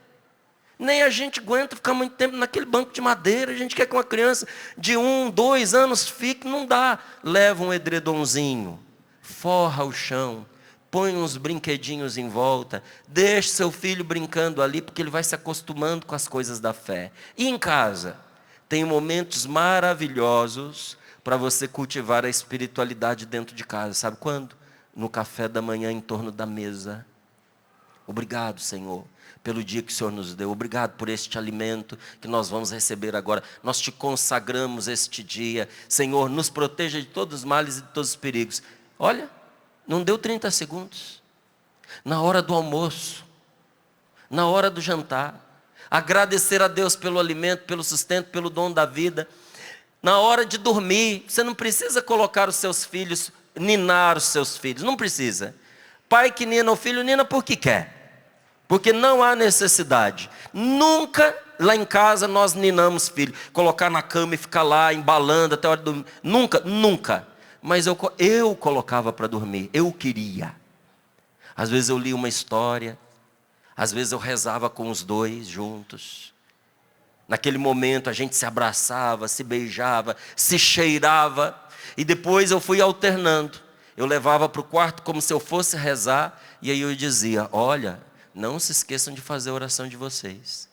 Nem a gente aguenta ficar muito tempo naquele banco de madeira. A gente quer que uma criança de 1, 2 anos fique, não dá. Leva um edredomzinho, forra o chão, põe uns brinquedinhos em volta, deixe seu filho brincando ali, porque ele vai se acostumando com as coisas da fé. E em casa? Tem momentos maravilhosos para você cultivar a espiritualidade dentro de casa. Sabe quando? No café da manhã, em torno da mesa. Obrigado, Senhor, pelo dia que o Senhor nos deu. Obrigado por este alimento que nós vamos receber agora. Nós te consagramos este dia. Senhor, nos proteja de todos os males e de todos os perigos. Olha, não deu 30 segundos. Na hora do almoço, na hora do jantar. Agradecer a Deus pelo alimento, pelo sustento, pelo dom da vida. Na hora de dormir, você não precisa colocar os seus filhos, ninar os seus filhos, não precisa. Pai que nina o filho, nina porque quer. Porque não há necessidade. Nunca lá em casa nós ninamos filho. Colocar na cama e ficar lá embalando até a hora de dormir. Nunca, nunca. Mas eu colocava para dormir, eu queria. Às vezes eu lia uma história. Às vezes eu rezava com os dois juntos. Naquele momento a gente se abraçava, se beijava, se cheirava. E depois eu fui alternando. Eu levava para o quarto como se eu fosse rezar. E aí eu dizia, olha, não se esqueçam de fazer a oração de vocês.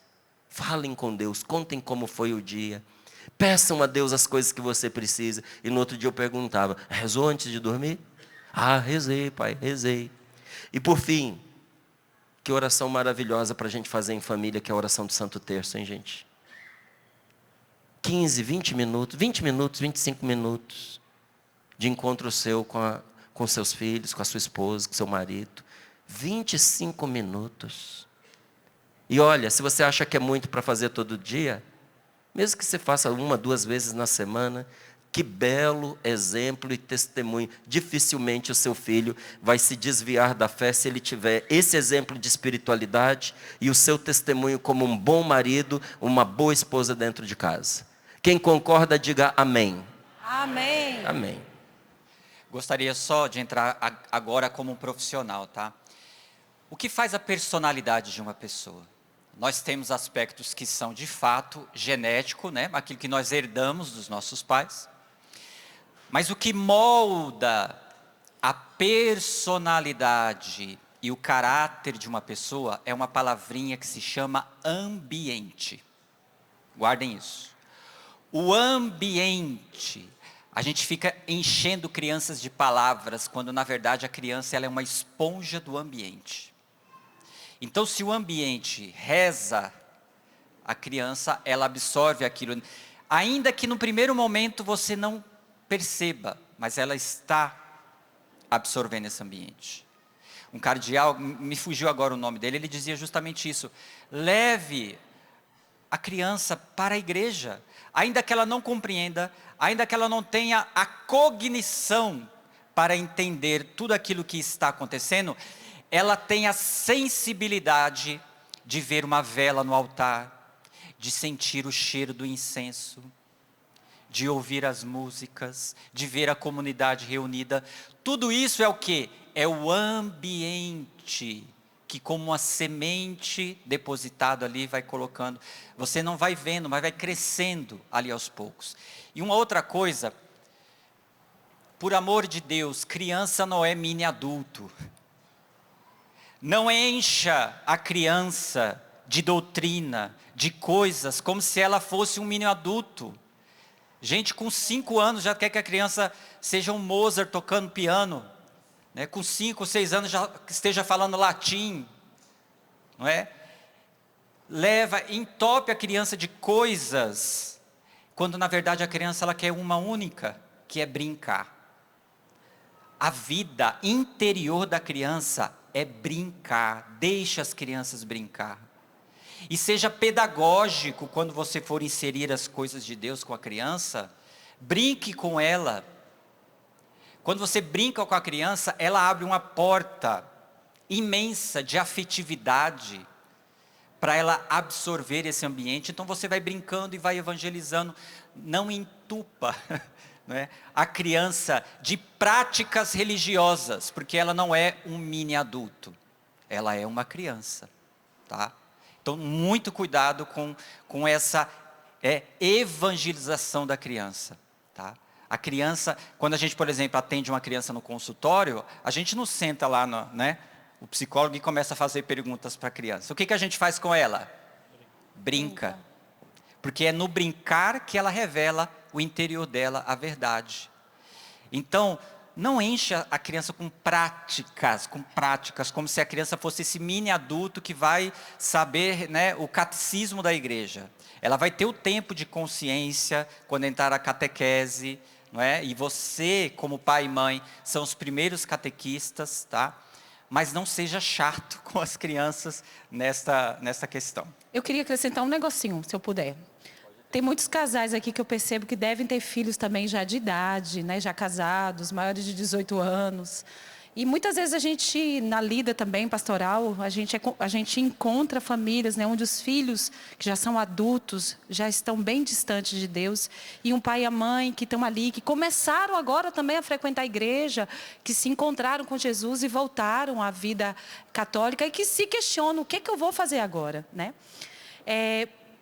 Falem com Deus, contem como foi o dia. Peçam a Deus as coisas que você precisa. E no outro dia eu perguntava, rezou antes de dormir? Ah, rezei, pai, rezei. E por fim, que oração maravilhosa para a gente fazer em família, que é a oração do Santo Terço, hein, gente? 15, 20 minutos, 25 minutos de encontro seu com seus filhos, com a sua esposa, com seu marido. 25 minutos. E olha, se você acha que é muito para fazer todo dia, mesmo que você faça 1, 2 vezes na semana, que belo exemplo e testemunho. Dificilmente o seu filho vai se desviar da fé se ele tiver esse exemplo de espiritualidade e o seu testemunho como um bom marido, uma boa esposa dentro de casa. Quem concorda, diga amém. Amém. Amém. Gostaria só de entrar agora como um profissional, tá? O que faz a personalidade de uma pessoa? Nós temos aspectos que são de fato genético, né? Aquilo que nós herdamos dos nossos pais. Mas o que molda a personalidade e o caráter de uma pessoa é uma palavrinha que se chama ambiente. Guardem isso. O ambiente. A gente fica enchendo crianças de palavras, quando na verdade a criança ela é uma esponja do ambiente. Então se o ambiente reza, a criança ela absorve aquilo. Ainda que no primeiro momento você não perceba, mas ela está absorvendo esse ambiente. Um cardeal, me fugiu agora o nome dele, ele dizia justamente isso. Leve a criança para a igreja. Ainda que ela não compreenda, ainda que ela não tenha a cognição para entender tudo aquilo que está acontecendo, ela tem a sensibilidade de ver uma vela no altar, de sentir o cheiro do incenso, de ouvir as músicas, de ver a comunidade reunida. Tudo isso é o quê? É o ambiente que, como uma semente depositada ali, vai colocando. Você não vai vendo, mas vai crescendo ali aos poucos. E uma outra coisa, por amor de Deus, criança não é mini adulto. Não encha a criança de doutrina, de coisas, como se ela fosse um mini adulto. Gente com 5 anos já quer que a criança seja um Mozart tocando piano, né? Com 5, 6 anos já esteja falando latim, não é? Entope a criança de coisas, quando na verdade a criança ela quer uma única, que é brincar. A vida interior da criança é brincar, deixa as crianças brincar. E seja pedagógico quando você for inserir as coisas de Deus com a criança, brinque com ela. Quando você brinca com a criança, ela abre uma porta imensa de afetividade para ela absorver esse ambiente. Então você vai brincando e vai evangelizando, não entupa, não é? A criança de práticas religiosas, porque ela não é um mini adulto, ela é uma criança, tá? Então, muito cuidado com essa evangelização da criança, tá? A criança, quando a gente, por exemplo, atende uma criança no consultório, a gente não senta lá, né, o psicólogo e começa a fazer perguntas para a criança. O que a gente faz com ela? Brinca. Porque é no brincar que ela revela o interior dela, a verdade. Então, não encha a criança com práticas, como se a criança fosse esse mini adulto que vai saber, né, o catecismo da igreja. Ela vai ter o tempo de consciência quando entrar a catequese, não é? E você, como pai e mãe, são os primeiros catequistas, tá? Mas não seja chato com as crianças nesta questão. Eu queria acrescentar um negocinho, se eu puder. Tem muitos casais aqui que eu percebo que devem ter filhos também já de idade, né, já casados, maiores de 18 anos. E muitas vezes a gente, na lida também pastoral, a gente encontra famílias, né, onde os filhos, que já são adultos, já estão bem distantes de Deus. E um pai e a mãe que estão ali, que começaram agora também a frequentar a igreja, que se encontraram com Jesus e voltaram à vida católica e que se questionam, o que eu vou fazer agora, né?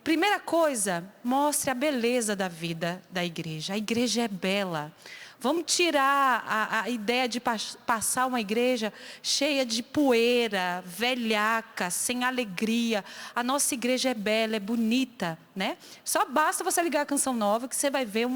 Primeira coisa, mostre a beleza da vida da igreja. A igreja é bela. Vamos tirar a ideia de passar uma igreja cheia de poeira, velhaca, sem alegria. A nossa igreja é bela, é bonita, né? Só basta você ligar a Canção Nova que você vai ver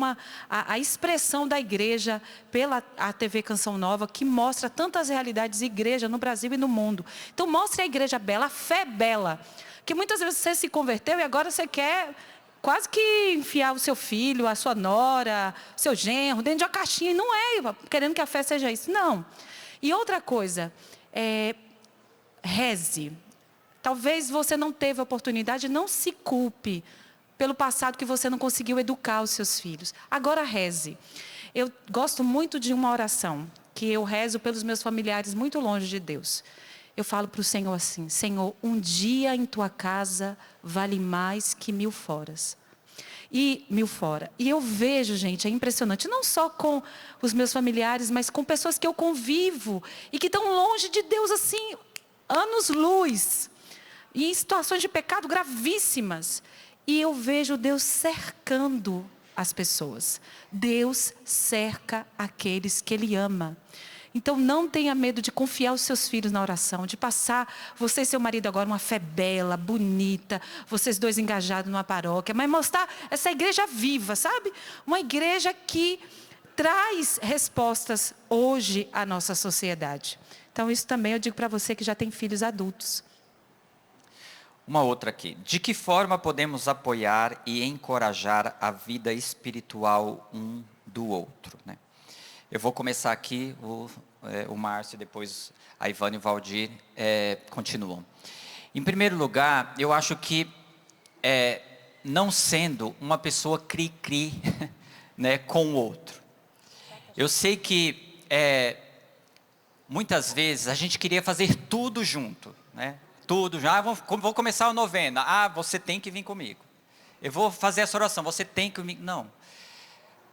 a expressão da igreja pela a TV Canção Nova, que mostra tantas realidades de igreja no Brasil e no mundo. Então mostre a igreja bela, a fé bela. Que muitas vezes você se converteu e agora você quer quase que enfiar o seu filho, a sua nora, o seu genro, dentro de uma caixinha. E não é querendo que a fé seja isso, não. E outra coisa, reze. Talvez você não teve a oportunidade, não se culpe pelo passado que você não conseguiu educar os seus filhos. Agora reze. Eu gosto muito de uma oração, que eu rezo pelos meus familiares muito longe de Deus. Eu falo para o Senhor assim: Senhor, um dia em tua casa vale mais que 1000 foras. E 1000 fora. E eu vejo, gente, é impressionante, não só com os meus familiares, mas com pessoas que eu convivo e que estão longe de Deus assim, anos-luz, e em situações de pecado gravíssimas. E eu vejo Deus cercando as pessoas. Deus cerca aqueles que Ele ama. Então não tenha medo de confiar os seus filhos na oração, de passar você e seu marido agora uma fé bela, bonita, vocês dois engajados numa paróquia, mas mostrar essa igreja viva, sabe? Uma igreja que traz respostas hoje à nossa sociedade. Então isso também eu digo para você que já tem filhos adultos. Uma outra aqui. De que forma podemos apoiar e encorajar a vida espiritual um do outro, né? Eu vou começar aqui, o Márcio, depois a Ivana e o Valdir continuam. Em primeiro lugar, eu acho que não sendo uma pessoa cri-cri, né, com o outro. Eu sei que muitas vezes a gente queria fazer tudo junto, né? Tudo já, vou começar a novena, você tem que vir comigo. Eu vou fazer essa oração, você tem que vir. Não.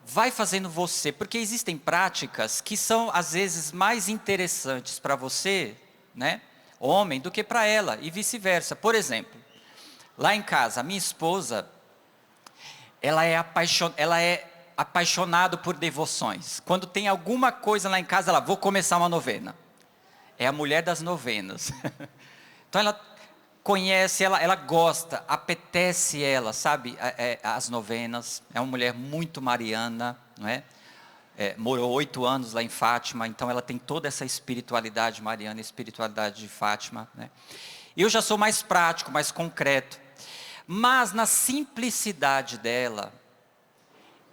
Vai fazendo você, porque existem práticas que são às vezes mais interessantes para você, né, homem, do que para ela, e vice-versa. Por exemplo, lá em casa, a minha esposa, ela é apaixonada por devoções. Quando tem alguma coisa lá em casa, ela, vou começar uma novena. É a mulher das novenas. Então ela conhece, ela gosta, apetece ela, sabe, as novenas. É uma mulher muito mariana, não é? Morou 8 anos lá em Fátima, então ela tem toda essa espiritualidade mariana, espiritualidade de Fátima, né? Eu já sou mais prático, mais concreto. Mas na simplicidade dela,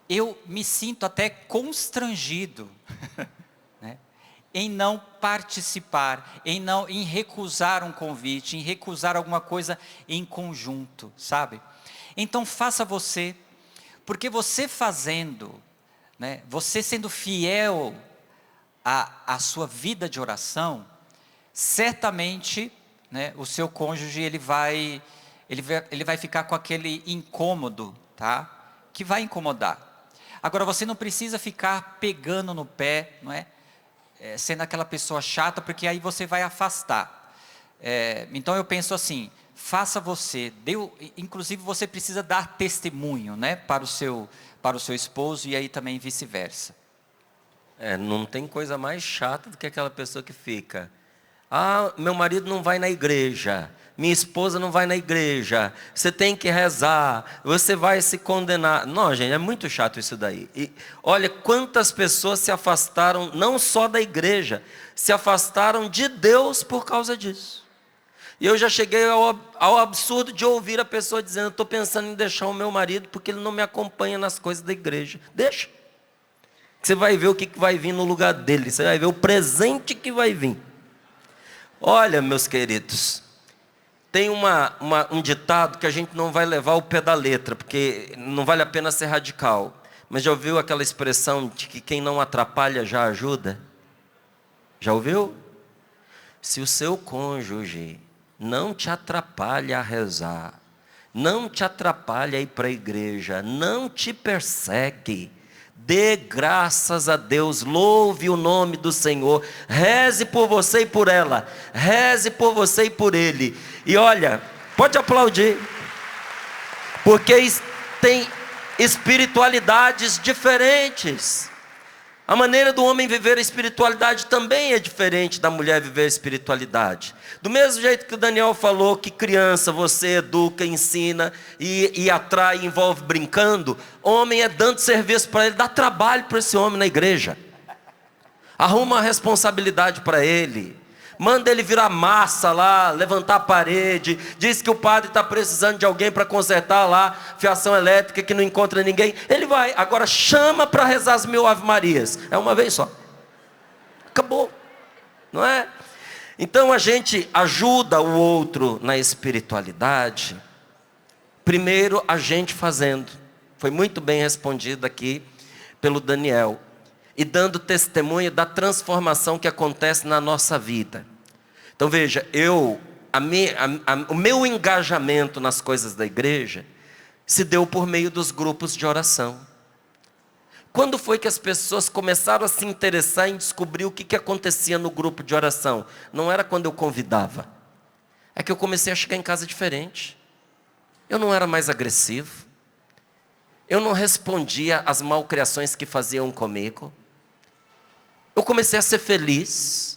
eu me sinto até constrangido, né, em não participar, em recusar um convite, em recusar alguma coisa em conjunto, sabe? Então faça você, porque você fazendo, né, você sendo fiel à sua vida de oração, certamente, né, o seu cônjuge ele vai ficar com aquele incômodo, tá? Que vai incomodar. Agora, você não precisa ficar pegando no pé, não é? Sendo aquela pessoa chata, porque aí você vai afastar. Então, eu penso assim, faça você, inclusive você precisa dar testemunho, né? Para o seu esposo e aí também vice-versa. Não tem coisa mais chata do que aquela pessoa que fica, meu marido não vai na igreja, minha esposa não vai na igreja, você tem que rezar, você vai se condenar. Não, gente, é muito chato isso daí. E olha quantas pessoas se afastaram, não só da igreja, se afastaram de Deus por causa disso. E eu já cheguei ao absurdo de ouvir a pessoa dizendo, eu estou pensando em deixar o meu marido porque ele não me acompanha nas coisas da igreja. Deixa. Você vai ver o que vai vir no lugar dele, você vai ver o presente que vai vir. Olha, meus queridos, tem um ditado que a gente não vai levar ao pé da letra, porque não vale a pena ser radical. Mas já ouviu aquela expressão de que quem não atrapalha já ajuda? Já ouviu? Se o seu cônjuge não te atrapalha a rezar, não te atrapalha a ir para a igreja, não te persegue, dê graças a Deus, louve o nome do Senhor, reze por você e por ela, reze por você e por ele. E olha, pode aplaudir, porque tem espiritualidades diferentes. A maneira do homem viver a espiritualidade também é diferente da mulher viver a espiritualidade. Do mesmo jeito que o Daniel falou que criança você educa, ensina e atrai, envolve brincando, homem é dando serviço para ele, dá trabalho para esse homem na igreja. Arruma uma responsabilidade para ele. Manda ele virar massa lá, levantar a parede. Diz que o padre está precisando de alguém para consertar lá fiação elétrica que não encontra ninguém. Ele vai, agora chama para rezar as 1000 Ave Marias. É uma vez só. Acabou. Não é? Então a gente ajuda o outro na espiritualidade. Primeiro a gente fazendo. Foi muito bem respondido aqui pelo Daniel. E dando testemunho da transformação que acontece na nossa vida. Então veja, o meu engajamento nas coisas da igreja se deu por meio dos grupos de oração. Quando foi que as pessoas começaram a se interessar em descobrir o que acontecia no grupo de oração? Não era quando eu convidava. É que eu comecei a chegar em casa diferente. Eu não era mais agressivo. Eu não respondia às malcriações que faziam comigo. Eu comecei a ser feliz.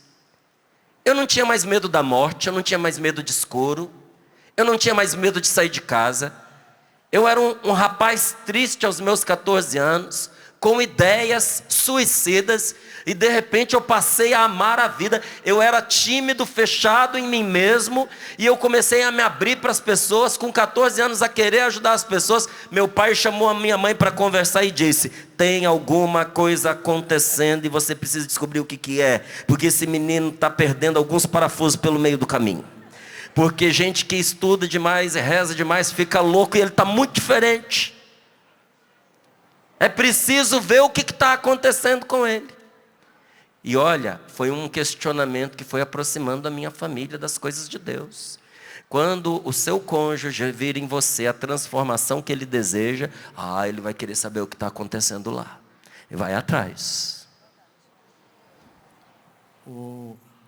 Eu não tinha mais medo da morte, eu não tinha mais medo de escuro. Eu não tinha mais medo de sair de casa. Eu era um rapaz triste aos meus 14 anos, com ideias suicidas, e de repente eu passei a amar a vida. Eu era tímido, fechado em mim mesmo, e eu comecei a me abrir para as pessoas, com 14 anos, a querer ajudar as pessoas. Meu pai chamou a minha mãe para conversar e disse, tem alguma coisa acontecendo e você precisa descobrir o que é, porque esse menino está perdendo alguns parafusos pelo meio do caminho. Porque gente que estuda demais e reza demais fica louco e ele está muito diferente. É preciso ver o que está acontecendo com ele. E olha, foi um questionamento que foi aproximando a minha família das coisas de Deus. Quando o seu cônjuge vir em você a transformação que ele deseja, ele vai querer saber o que está acontecendo lá. E vai atrás.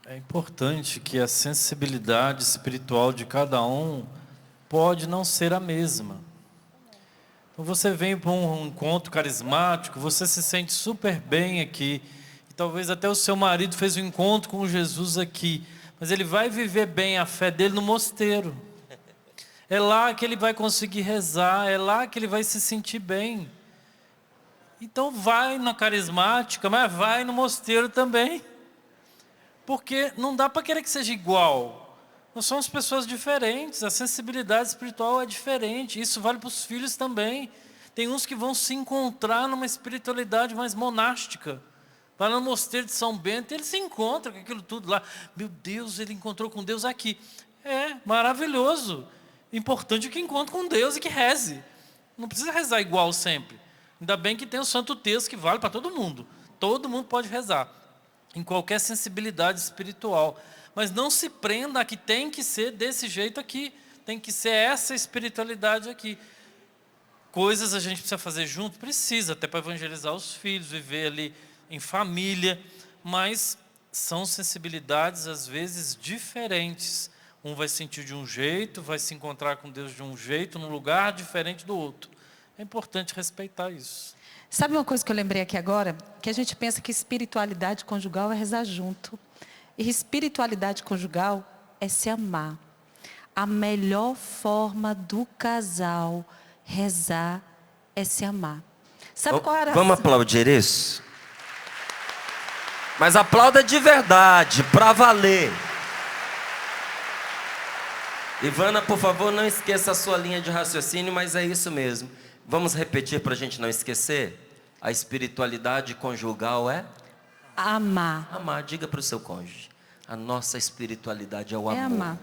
É importante que a sensibilidade espiritual de cada um pode não ser a mesma. Então você vem para um encontro carismático, você se sente super bem aqui, e talvez até o seu marido fez um encontro com Jesus aqui, mas ele vai viver bem a fé dele no mosteiro. É lá que ele vai conseguir rezar, é lá que ele vai se sentir bem. Então vai na carismática, mas vai no mosteiro também. Porque não dá para querer que seja igual. Nós somos pessoas diferentes, a sensibilidade espiritual é diferente. Isso vale para os filhos também. Tem uns que vão se encontrar numa espiritualidade mais monástica. Vai no mosteiro de São Bento, ele se encontra com aquilo tudo lá. Meu Deus, ele encontrou com Deus aqui. É, maravilhoso. Importante é que encontre com Deus e que reze. Não precisa rezar igual sempre. Ainda bem que tem o Santo Terço que vale para todo mundo. Todo mundo pode rezar. Em qualquer sensibilidade espiritual. Mas não se prenda a que tem que ser desse jeito aqui. Tem que ser essa espiritualidade aqui. Coisas a gente precisa fazer junto? Precisa, até para evangelizar os filhos, viver ali em família. Mas são sensibilidades, às vezes, diferentes. Um vai sentir de um jeito, vai se encontrar com Deus de um jeito, num lugar diferente do outro. É importante respeitar isso. Sabe uma coisa que eu lembrei aqui agora? Que a gente pensa que espiritualidade conjugal é rezar junto. E espiritualidade conjugal é se amar. A melhor forma do casal rezar é se amar. Sabe qual era? Vamos aplaudir isso? Mas aplauda de verdade, para valer. Ivana, por favor, não esqueça a sua linha de raciocínio, mas é isso mesmo. Vamos repetir para a gente não esquecer? A espiritualidade conjugal é? Amar. Amar, diga para o seu cônjuge. A nossa espiritualidade é o amor. É amar.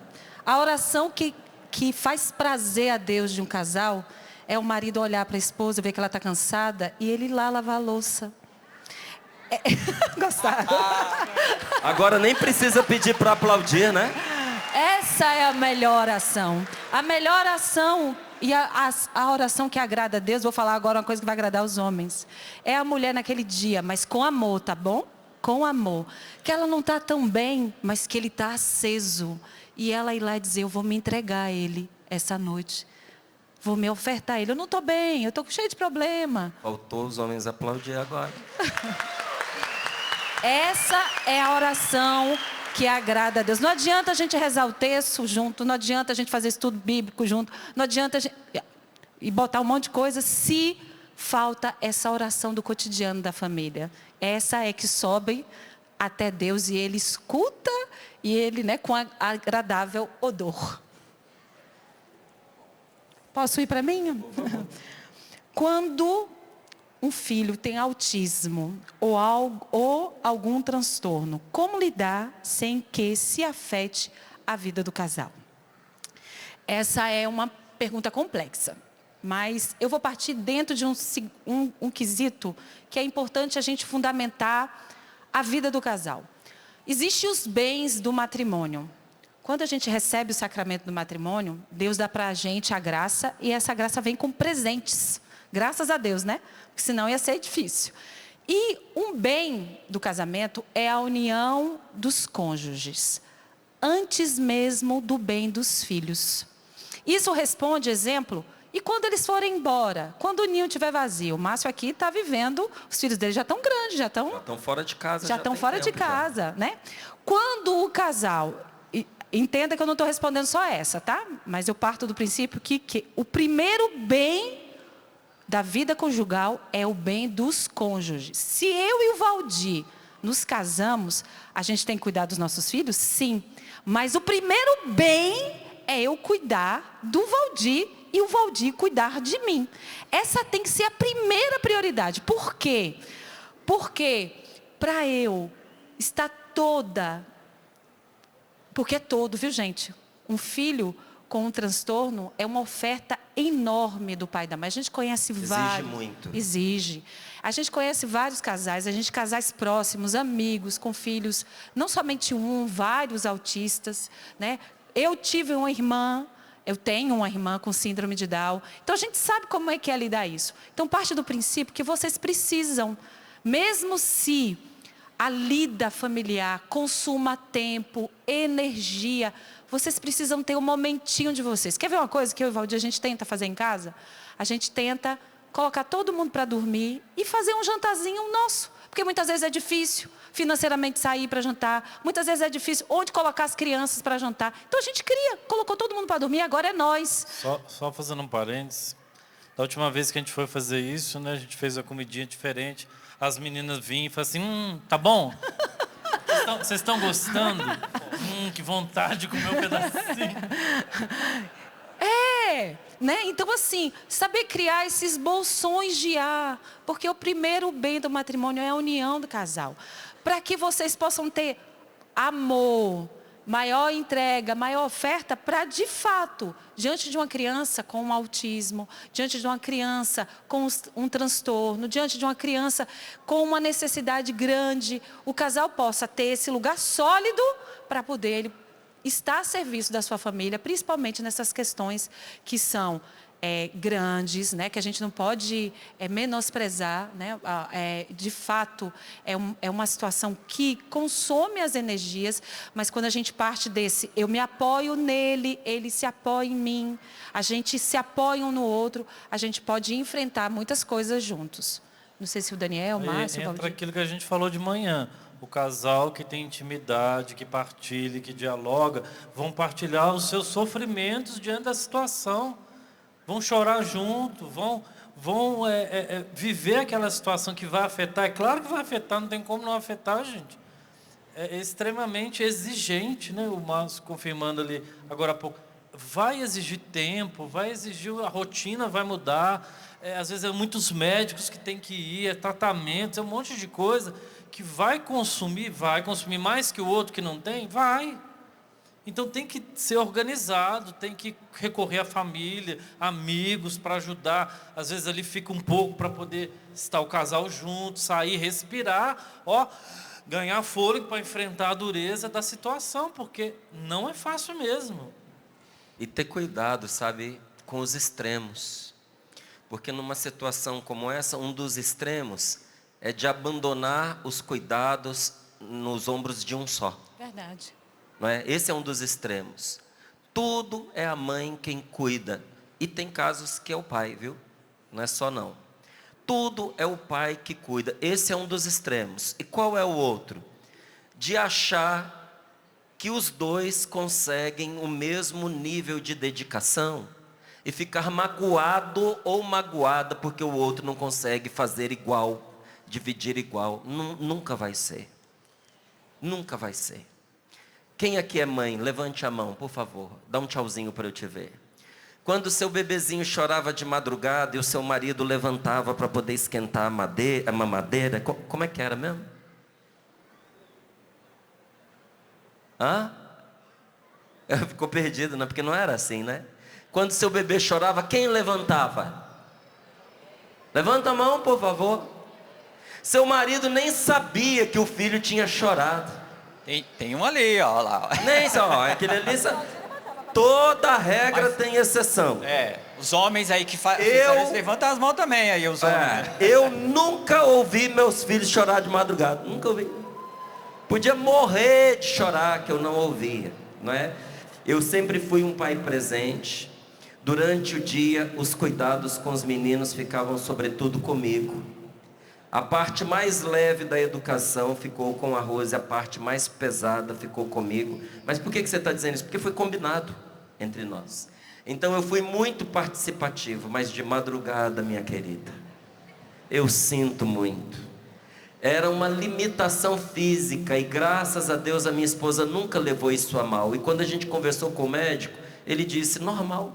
A oração que faz prazer a Deus de um casal é o marido olhar para a esposa, ver que ela está cansada e ele ir lá lavar a louça. Gostaram? Agora nem precisa pedir para aplaudir, né? Essa é a melhor oração. A melhor oração e a oração que agrada a Deus, vou falar agora uma coisa que vai agradar os homens. É a mulher naquele dia, mas com amor, tá bom? Com amor. Que ela não está tão bem, mas que ele está aceso. E ela ir lá e dizer, eu vou me entregar a ele essa noite. Vou me ofertar a ele. Eu não estou bem, eu estou cheio de problema. Faltou os homens aplaudir agora. Essa é a oração que agrada a Deus. Não adianta a gente rezar o texto junto, não adianta a gente fazer estudo bíblico junto, não adianta a gente e botar um monte de coisa se falta essa oração do cotidiano da família. Essa é que sobe até Deus e Ele escuta e Ele, né, com agradável odor. Posso ir para mim? Quando um filho tem autismo ou algum transtorno, como lidar sem que se afete a vida do casal? Essa é uma pergunta complexa, mas eu vou partir dentro de um quesito que é importante a gente fundamentar a vida do casal. Existem os bens do matrimônio. Quando a gente recebe o sacramento do matrimônio, Deus dá para a gente a graça e essa graça vem com presentes. Graças a Deus, né? Porque senão ia ser difícil. E um bem do casamento é a união dos cônjuges, antes mesmo do bem dos filhos. Isso responde, exemplo, e quando eles forem embora? Quando o ninho estiver vazio? O Márcio aqui está vivendo, os filhos dele já estão grandes, já estão fora de casa. Já estão fora de casa, né? Quando o casal... Entenda que eu não estou respondendo só essa, tá? Mas eu parto do princípio que o primeiro bem da vida conjugal é o bem dos cônjuges. Se eu e o Valdir nos casamos, a gente tem que cuidar dos nossos filhos? Sim. Mas o primeiro bem é eu cuidar do Valdir e o Valdir cuidar de mim. Essa tem que ser a primeira prioridade. Por quê? Porque para eu estar toda... Porque é todo, viu, gente? Um filho com um transtorno é uma oferta enorme do pai e da mãe. A gente conhece vários. Exige muito. Exige. A gente conhece vários casais, casais próximos, amigos, com filhos, não somente um, vários autistas, né? Eu tenho uma irmã com síndrome de Down. Então, a gente sabe como é que é lidar isso. Então, parte do princípio que vocês precisam, mesmo se a lida familiar consuma tempo, energia, vocês precisam ter um momentinho de vocês. Quer ver uma coisa que eu e o Valdir a gente tenta fazer em casa? A gente tenta colocar todo mundo para dormir e fazer um jantarzinho nosso. Porque muitas vezes é difícil financeiramente sair para jantar. Muitas vezes é difícil onde colocar as crianças para jantar. Então a gente colocou todo mundo para dormir, agora é nós. Só fazendo um parênteses. Da última vez que a gente foi fazer isso, né, a gente fez uma comidinha diferente. As meninas vinham e falaram assim, tá bom? Vocês estão gostando? Que vontade de comer um pedacinho. Né? Então, assim, saber criar esses bolsões de ar, porque o primeiro bem do matrimônio é a união do casal. Para que vocês possam ter amor, maior entrega, maior oferta, para, de fato, diante de uma criança com um autismo, diante de uma criança com um transtorno, diante de uma criança com uma necessidade grande, o casal possa ter esse lugar sólido para poder estar a serviço da sua família, principalmente nessas questões que são grandes, né, que a gente não pode menosprezar, né, de fato é uma situação que consome as energias, mas quando a gente parte desse, eu me apoio nele, ele se apoia em mim, a gente se apoia um no outro, a gente pode enfrentar muitas coisas juntos. Não sei se o Daniel, o Márcio... Entra aquilo que a gente falou de manhã. O casal que tem intimidade, que partilha, que dialoga, vão partilhar os seus sofrimentos diante da situação. Vão chorar junto, vão viver aquela situação que vai afetar. É claro que vai afetar, não tem como não afetar, gente. É extremamente exigente, né? O Márcio confirmando ali agora há pouco. Vai exigir tempo, vai exigir, a rotina vai mudar. Às vezes é muitos médicos que tem que ir, tratamentos, é um monte de coisa que vai consumir mais que o outro que não tem, vai. Então tem que ser organizado, tem que recorrer à família, amigos para ajudar. Às vezes ali fica um pouco para poder estar o casal junto, sair, respirar, ganhar fôlego para enfrentar a dureza da situação, porque não é fácil mesmo. E ter cuidado, sabe, com os extremos. Porque numa situação como essa, um dos extremos é de abandonar os cuidados nos ombros de um só. Verdade. Não é? Esse é um dos extremos. Tudo é a mãe quem cuida. E tem casos que é o pai, viu? Não é só não. Tudo é o pai que cuida. Esse é um dos extremos. E qual é o outro? De achar que os dois conseguem o mesmo nível de dedicação e ficar magoado ou magoada porque o outro não consegue fazer igual, dividir igual. Nunca vai ser. Nunca vai ser. Quem aqui é mãe? Levante a mão, por favor. Dá um tchauzinho para eu te ver. Quando o seu bebezinho chorava de madrugada e o seu marido levantava para poder esquentar a mamadeira, como é que era mesmo? Ficou perdido, né? Porque não era assim, né? Quando seu bebê chorava, quem levantava? Levanta a mão, por favor. Seu marido nem sabia que o filho tinha chorado. Tem um ali, ó lá. Nem só, aquele ali. Toda regra tem exceção. Os homens aí que eles levantam as mãos também, aí os homens. Eu nunca ouvi meus filhos chorar de madrugada. Nunca ouvi. Podia morrer de chorar que eu não ouvia, não é? Eu sempre fui um pai presente. Durante o dia, os cuidados com os meninos ficavam sobretudo comigo. A parte mais leve da educação ficou com a Rose, a parte mais pesada ficou comigo. Mas por que você está dizendo isso? Porque foi combinado entre nós. Então eu fui muito participativo, mas de madrugada, minha querida, eu sinto muito. Era uma limitação física e graças a Deus a minha esposa nunca levou isso a mal. E quando a gente conversou com o médico, ele disse, normal.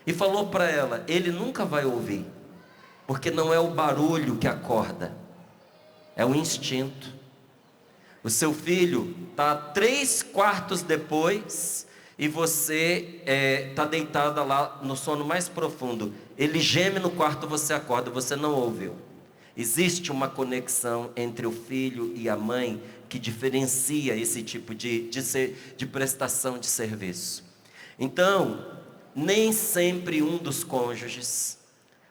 E falou para ela, ele nunca vai ouvir. Porque não é o barulho que acorda, é o instinto. O seu filho está 3 quartos depois e você está deitada lá no sono mais profundo. Ele geme no quarto, você acorda, você não ouviu. Existe uma conexão entre o filho e a mãe que diferencia esse tipo de prestação de serviço. Então, nem sempre um dos cônjuges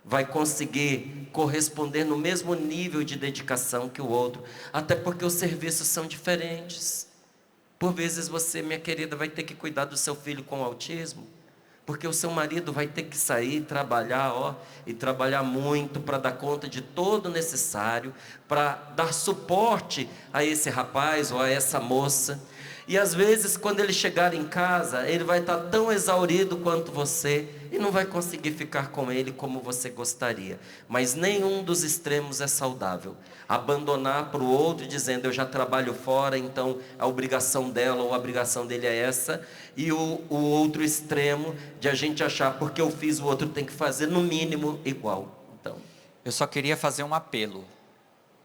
vai conseguir corresponder no mesmo nível de dedicação que o outro, até porque os serviços são diferentes. Por vezes você, minha querida, vai ter que cuidar do seu filho com autismo, porque o seu marido vai ter que sair, trabalhar, e trabalhar muito para dar conta de todo o necessário, para dar suporte a esse rapaz ou a essa moça. E às vezes, quando ele chegar em casa, ele vai estar tão exaurido quanto você e não vai conseguir ficar com ele como você gostaria. Mas nenhum dos extremos é saudável. Abandonar para o outro dizendo, eu já trabalho fora, então a obrigação dela ou a obrigação dele é essa. E o outro extremo de a gente achar, porque eu fiz, o outro tem que fazer no mínimo igual. Então, Eu só queria fazer um apelo.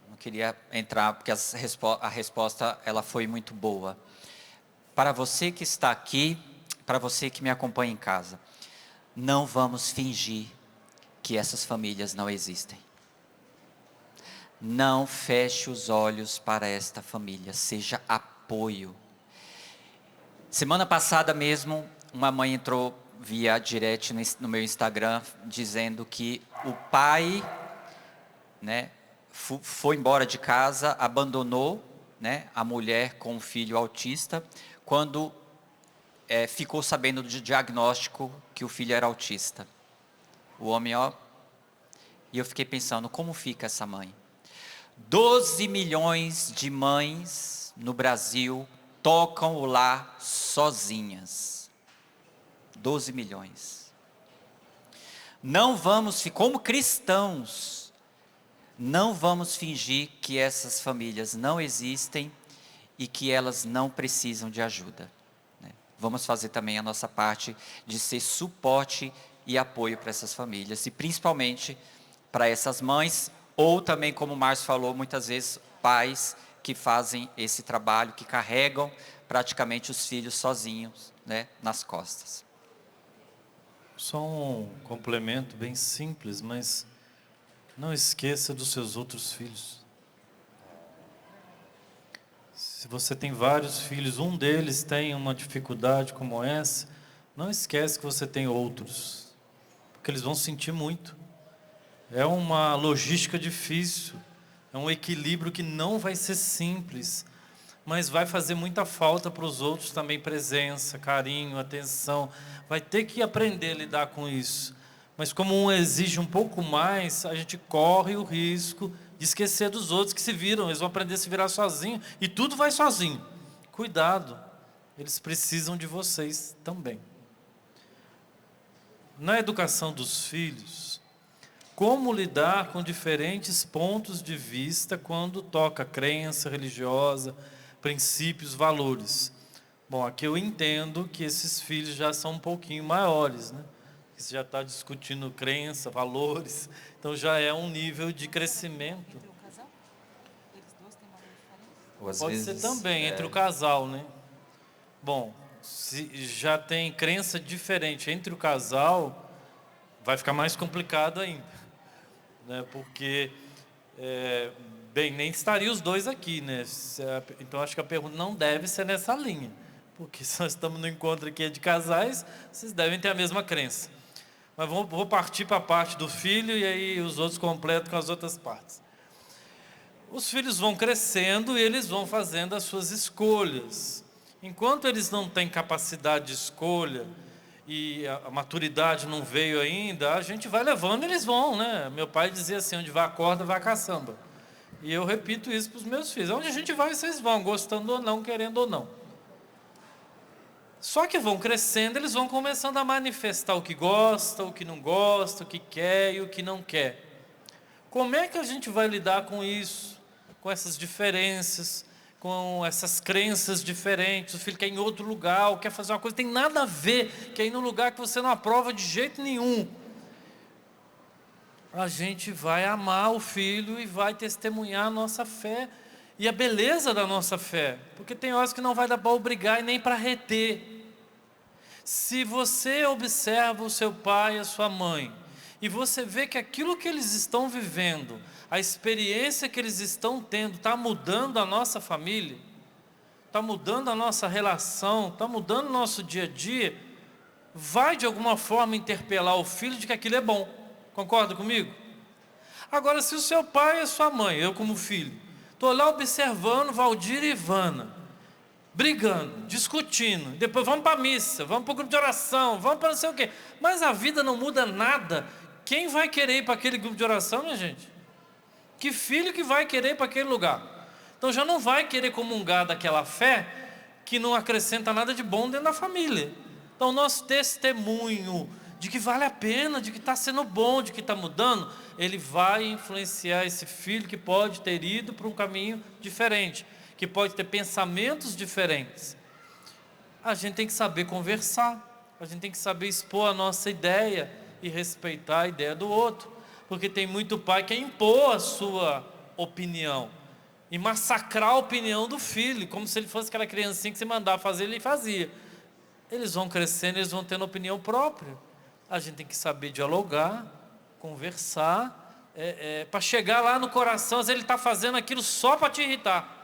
Não queria entrar, porque a resposta ela foi muito boa. Para você que está aqui, para você que me acompanha em casa, não vamos fingir que essas famílias não existem. Não feche os olhos para esta família, seja apoio. Semana passada mesmo, uma mãe entrou via direct no meu Instagram, dizendo que o pai, né, foi embora de casa, abandonou, né, a mulher com o filho autista, quando ficou sabendo do diagnóstico que o filho era autista. O homem, e eu fiquei pensando, como fica essa mãe? 12 milhões de mães no Brasil tocam o lar sozinhas. 12 milhões. Não vamos, como cristãos, não vamos fingir que essas famílias não existem e que elas não precisam de ajuda. Né? Vamos fazer também a nossa parte de ser suporte e apoio para essas famílias, e principalmente para essas mães, ou também, como o Márcio falou, muitas vezes pais que fazem esse trabalho, que carregam praticamente os filhos sozinhos, né, nas costas. Só um complemento bem simples, mas não esqueça dos seus outros filhos. Se você tem vários filhos, um deles tem uma dificuldade como essa, não esquece que você tem outros, porque eles vão sentir muito. É uma logística difícil, é um equilíbrio que não vai ser simples, mas vai fazer muita falta para os outros também, presença, carinho, atenção. Vai ter que aprender a lidar com isso. Mas como um exige um pouco mais, a gente corre o risco de esquecer dos outros que se viram. Eles vão aprender a se virar sozinhos e tudo vai sozinho. Cuidado, eles precisam de vocês também. Na educação dos filhos, como lidar com diferentes pontos de vista quando toca crença religiosa, princípios, valores? Bom, aqui eu entendo que esses filhos já são um pouquinho maiores, né? Você já está discutindo crença, valores, então já é um nível de crescimento. Entre o casal? Eles dois têm valores diferentes? ou às Pode vezes, ser também, entre o casal, né? Bom, se já tem crença diferente entre o casal, vai ficar mais complicado ainda, né? Porque, bem, nem estariam os dois aqui, né? Então, acho que a pergunta não deve ser nessa linha, porque se nós estamos no encontro aqui de casais, vocês devem ter a mesma crença. Mas vou partir para a parte do filho e aí os outros completam com as outras partes. Os filhos vão crescendo e eles vão fazendo as suas escolhas. Enquanto eles não têm capacidade de escolha e a maturidade não veio ainda, a gente vai levando e eles vão, né? Meu pai dizia assim, onde vai a corda, vai a caçamba. E eu repito isso para os meus filhos. Onde a gente vai, vocês vão, gostando ou não, querendo ou não. Só que vão crescendo, eles vão começando a manifestar o que gosta, o que não gosta, o que quer e o que não quer. Como é que a gente vai lidar com isso? Com essas diferenças, com essas crenças diferentes? O filho quer ir em outro lugar, ou quer fazer uma coisa que tem nada a ver, quer ir num lugar que você não aprova de jeito nenhum. A gente vai amar o filho e vai testemunhar a nossa fé e a beleza da nossa fé, porque tem horas que não vai dar para obrigar e nem para reter. Se você observa o seu pai e a sua mãe, e você vê que aquilo que eles estão vivendo, a experiência que eles estão tendo, está mudando a nossa família, está mudando a nossa relação, está mudando o nosso dia a dia, vai de alguma forma interpelar o filho de que aquilo é bom. Concorda comigo? Agora, se o seu pai e a sua mãe, eu como filho, estou lá observando Valdir e Ivana, brigando, discutindo, depois vamos para a missa, vamos para o grupo de oração, vamos para não sei o quê, mas a vida não muda nada, quem vai querer ir para aquele grupo de oração, minha gente? Que filho que vai querer ir para aquele lugar? Então já não vai querer comungar daquela fé que não acrescenta nada de bom dentro da família. Então nosso testemunho de que vale a pena, de que está sendo bom, de que está mudando, ele vai influenciar esse filho que pode ter ido para um caminho diferente, que pode ter pensamentos diferentes. A gente tem que saber conversar, a gente tem que saber expor a nossa ideia e respeitar a ideia do outro, porque tem muito pai que quer impor a sua opinião e massacrar a opinião do filho, como se ele fosse aquela criancinha que você mandava fazer, ele fazia. Eles vão crescendo, eles vão tendo opinião própria. A gente tem que saber dialogar, conversar, para chegar lá no coração. Às vezes ele está fazendo aquilo só para te irritar.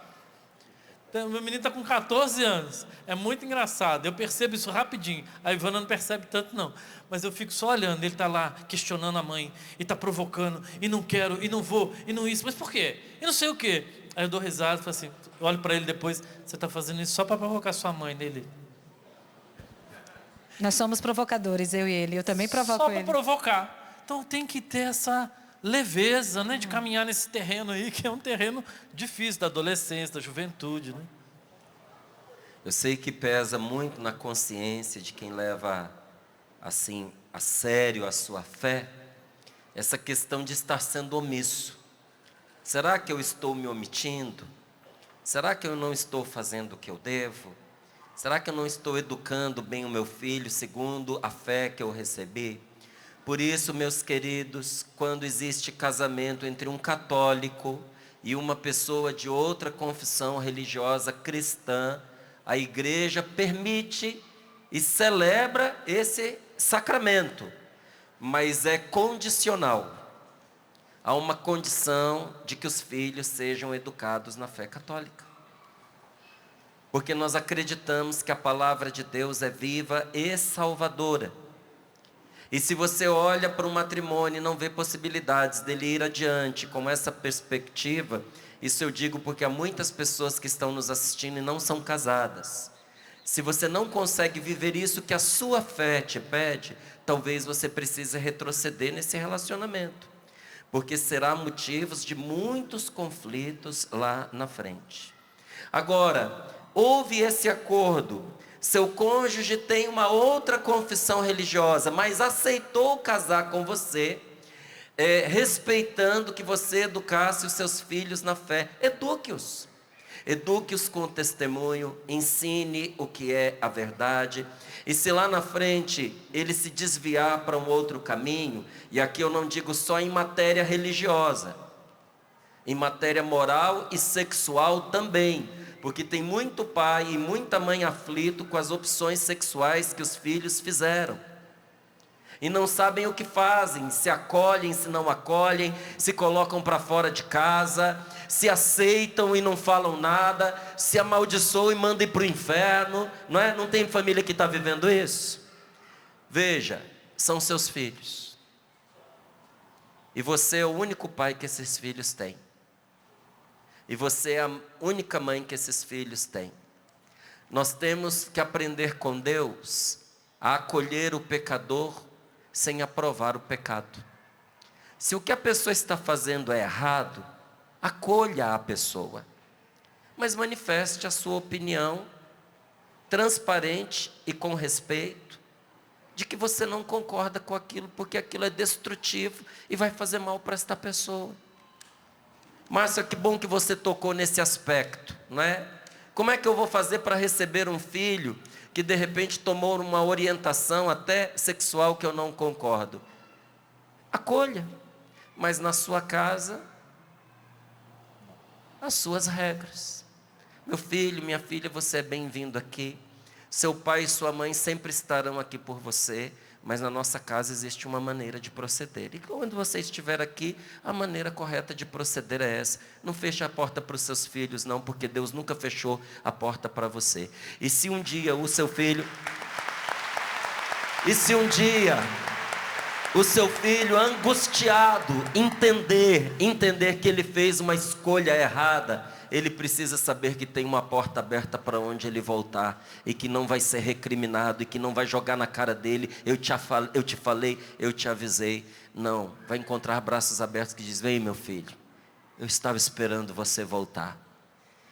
Então, meu menino está com 14 anos, é muito engraçado, eu percebo isso rapidinho. A Ivana não percebe tanto não, mas eu fico só olhando, ele está lá questionando a mãe, e está provocando, e não quero, e não vou, e não isso, mas por quê? E não sei o quê. Aí eu dou risada, falo assim, eu olho para ele depois, você está fazendo isso só para provocar sua mãe nele. Nós somos provocadores, eu e ele. Eu também provoco ele. Só para provocar. Então tem que ter essa leveza, né, de caminhar nesse terreno aí, que é um terreno difícil, da adolescência, da juventude, né? Eu sei que pesa muito na consciência de quem leva assim a sério a sua fé, essa questão de estar sendo omisso. Será que eu estou me omitindo? Será que eu não estou fazendo o que eu devo? Será que eu não estou educando bem o meu filho segundo a fé que eu recebi? Por isso, meus queridos, quando existe casamento entre um católico e uma pessoa de outra confissão religiosa cristã, a igreja permite e celebra esse sacramento, mas é condicional. Há uma condição de que os filhos sejam educados na fé católica. Porque nós acreditamos que a palavra de Deus é viva e salvadora. E se você olha para um matrimônio e não vê possibilidades dele ir adiante com essa perspectiva, isso eu digo porque há muitas pessoas que estão nos assistindo e não são casadas. Se você não consegue viver isso que a sua fé te pede, talvez você precise retroceder nesse relacionamento, porque será motivos de muitos conflitos lá na frente. Agora, houve esse acordo, seu cônjuge tem uma outra confissão religiosa, mas aceitou casar com você, respeitando que você educasse os seus filhos na fé. Eduque-os. Eduque-os com testemunho, ensine o que é a verdade. E se lá na frente ele se desviar para um outro caminho, e aqui eu não digo só em matéria religiosa, em matéria moral e sexual também, porque tem muito pai e muita mãe aflito com as opções sexuais que os filhos fizeram. E não sabem o que fazem, se acolhem, se não acolhem, se colocam para fora de casa, se aceitam e não falam nada, se amaldiçoam e mandam ir para o inferno, não é? Não tem família que está vivendo isso? Veja, são seus filhos. E você é o único pai que esses filhos têm. E você é a única mãe que esses filhos têm. Nós temos que aprender com Deus a acolher o pecador sem aprovar o pecado. Se o que a pessoa está fazendo é errado, acolha a pessoa, mas manifeste a sua opinião transparente e com respeito, de que você não concorda com aquilo, porque aquilo é destrutivo e vai fazer mal para esta pessoa. Márcia, que bom que você tocou nesse aspecto, não é? Como é que eu vou fazer para receber um filho que de repente tomou uma orientação até sexual que eu não concordo? Acolha, mas na sua casa, as suas regras. Meu filho, minha filha, você é bem-vindo aqui. Seu pai e sua mãe sempre estarão aqui por você, mas na nossa casa existe uma maneira de proceder. E quando você estiver aqui, a maneira correta de proceder é essa. Não feche a porta para os seus filhos, não, porque Deus nunca fechou a porta para você. E se um dia o seu filho angustiado entender que ele fez uma escolha errada, ele precisa saber que tem uma porta aberta para onde ele voltar, e que não vai ser recriminado, e que não vai jogar na cara dele, eu te falei, eu te avisei. Não, vai encontrar braços abertos que diz: vem, meu filho, eu estava esperando você voltar.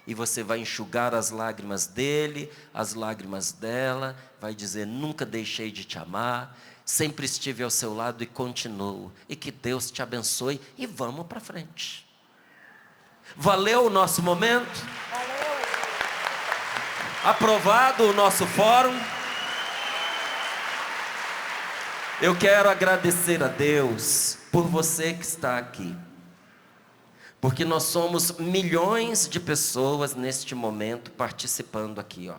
E você vai enxugar as lágrimas dele, as lágrimas dela, vai dizer: nunca deixei de te amar, sempre estive ao seu lado e continuo. E que Deus te abençoe, e vamos para frente. Valeu o nosso momento? Valeu. Aprovado o nosso fórum? Eu quero agradecer a Deus por você que está aqui. Porque nós somos milhões de pessoas neste momento participando aqui, ó.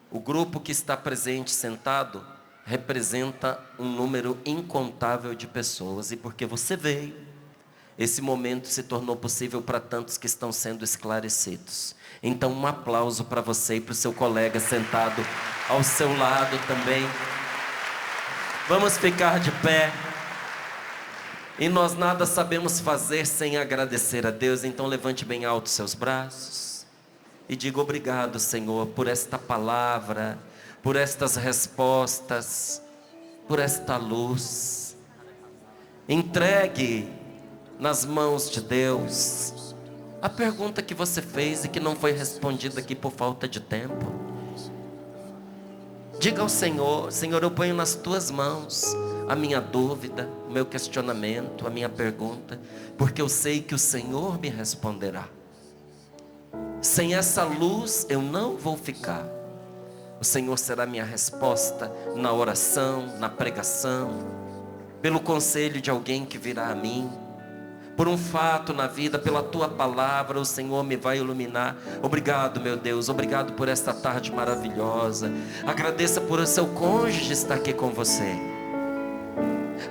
O grupo que está presente, sentado, representa um número incontável de pessoas. E porque você veio, esse momento se tornou possível para tantos que estão sendo esclarecidos. Então, um aplauso para você e para o seu colega sentado ao seu lado também. Vamos ficar de pé. E nós nada sabemos fazer sem agradecer a Deus. Então levante bem alto seus braços e diga: obrigado, Senhor, por esta palavra, por estas respostas, por esta luz. Entregue nas mãos de Deus a pergunta que você fez e que não foi respondida aqui por falta de tempo. Diga ao Senhor: Senhor, eu ponho nas tuas mãos a minha dúvida, o meu questionamento, a minha pergunta, porque eu sei que o Senhor me responderá. Sem essa luz eu não vou ficar. O Senhor será minha resposta na oração, na pregação, pelo conselho de alguém que virá a mim, por um fato na vida, pela tua palavra, o Senhor me vai iluminar. Obrigado, meu Deus, obrigado por esta tarde maravilhosa. Agradeça por o seu cônjuge estar aqui com você.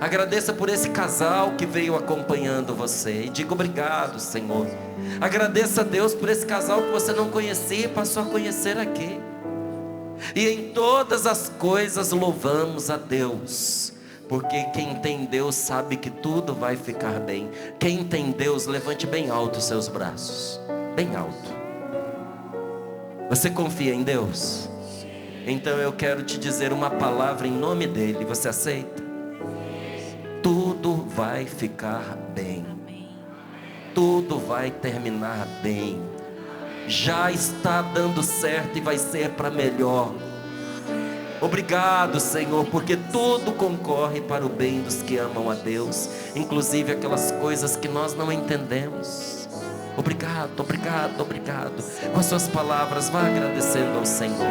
Agradeça por esse casal que veio acompanhando você. E diga: obrigado, Senhor. Agradeça a Deus por esse casal que você não conhecia e passou a conhecer aqui. E em todas as coisas louvamos a Deus, porque quem tem Deus sabe que tudo vai ficar bem. Quem tem Deus, levante bem alto os seus braços. Bem alto. Você confia em Deus? Então eu quero te dizer uma palavra em nome dEle. Você aceita? Tudo vai ficar bem. Tudo vai terminar bem. Já está dando certo e vai ser para melhor. Obrigado, Senhor, porque tudo concorre para o bem dos que amam a Deus, inclusive aquelas coisas que nós não entendemos. Obrigado, obrigado, obrigado. Com as suas palavras, vá agradecendo ao Senhor.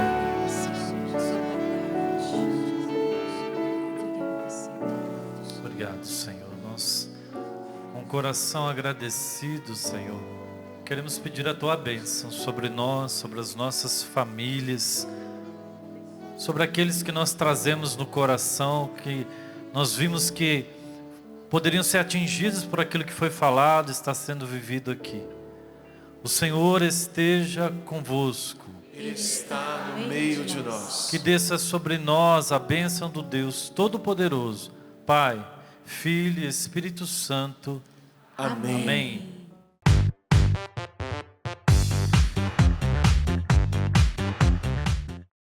Obrigado, Senhor. Nós, com o coração agradecido, Senhor, queremos pedir a tua bênção sobre nós, sobre as nossas famílias, sobre aqueles que nós trazemos no coração, que nós vimos que poderiam ser atingidos por aquilo que foi falado, está sendo vivido aqui. O Senhor esteja convosco. Ele está no meio de nós. Que desça sobre nós a bênção do Deus Todo-Poderoso, Pai, Filho e Espírito Santo. Amém. Amém.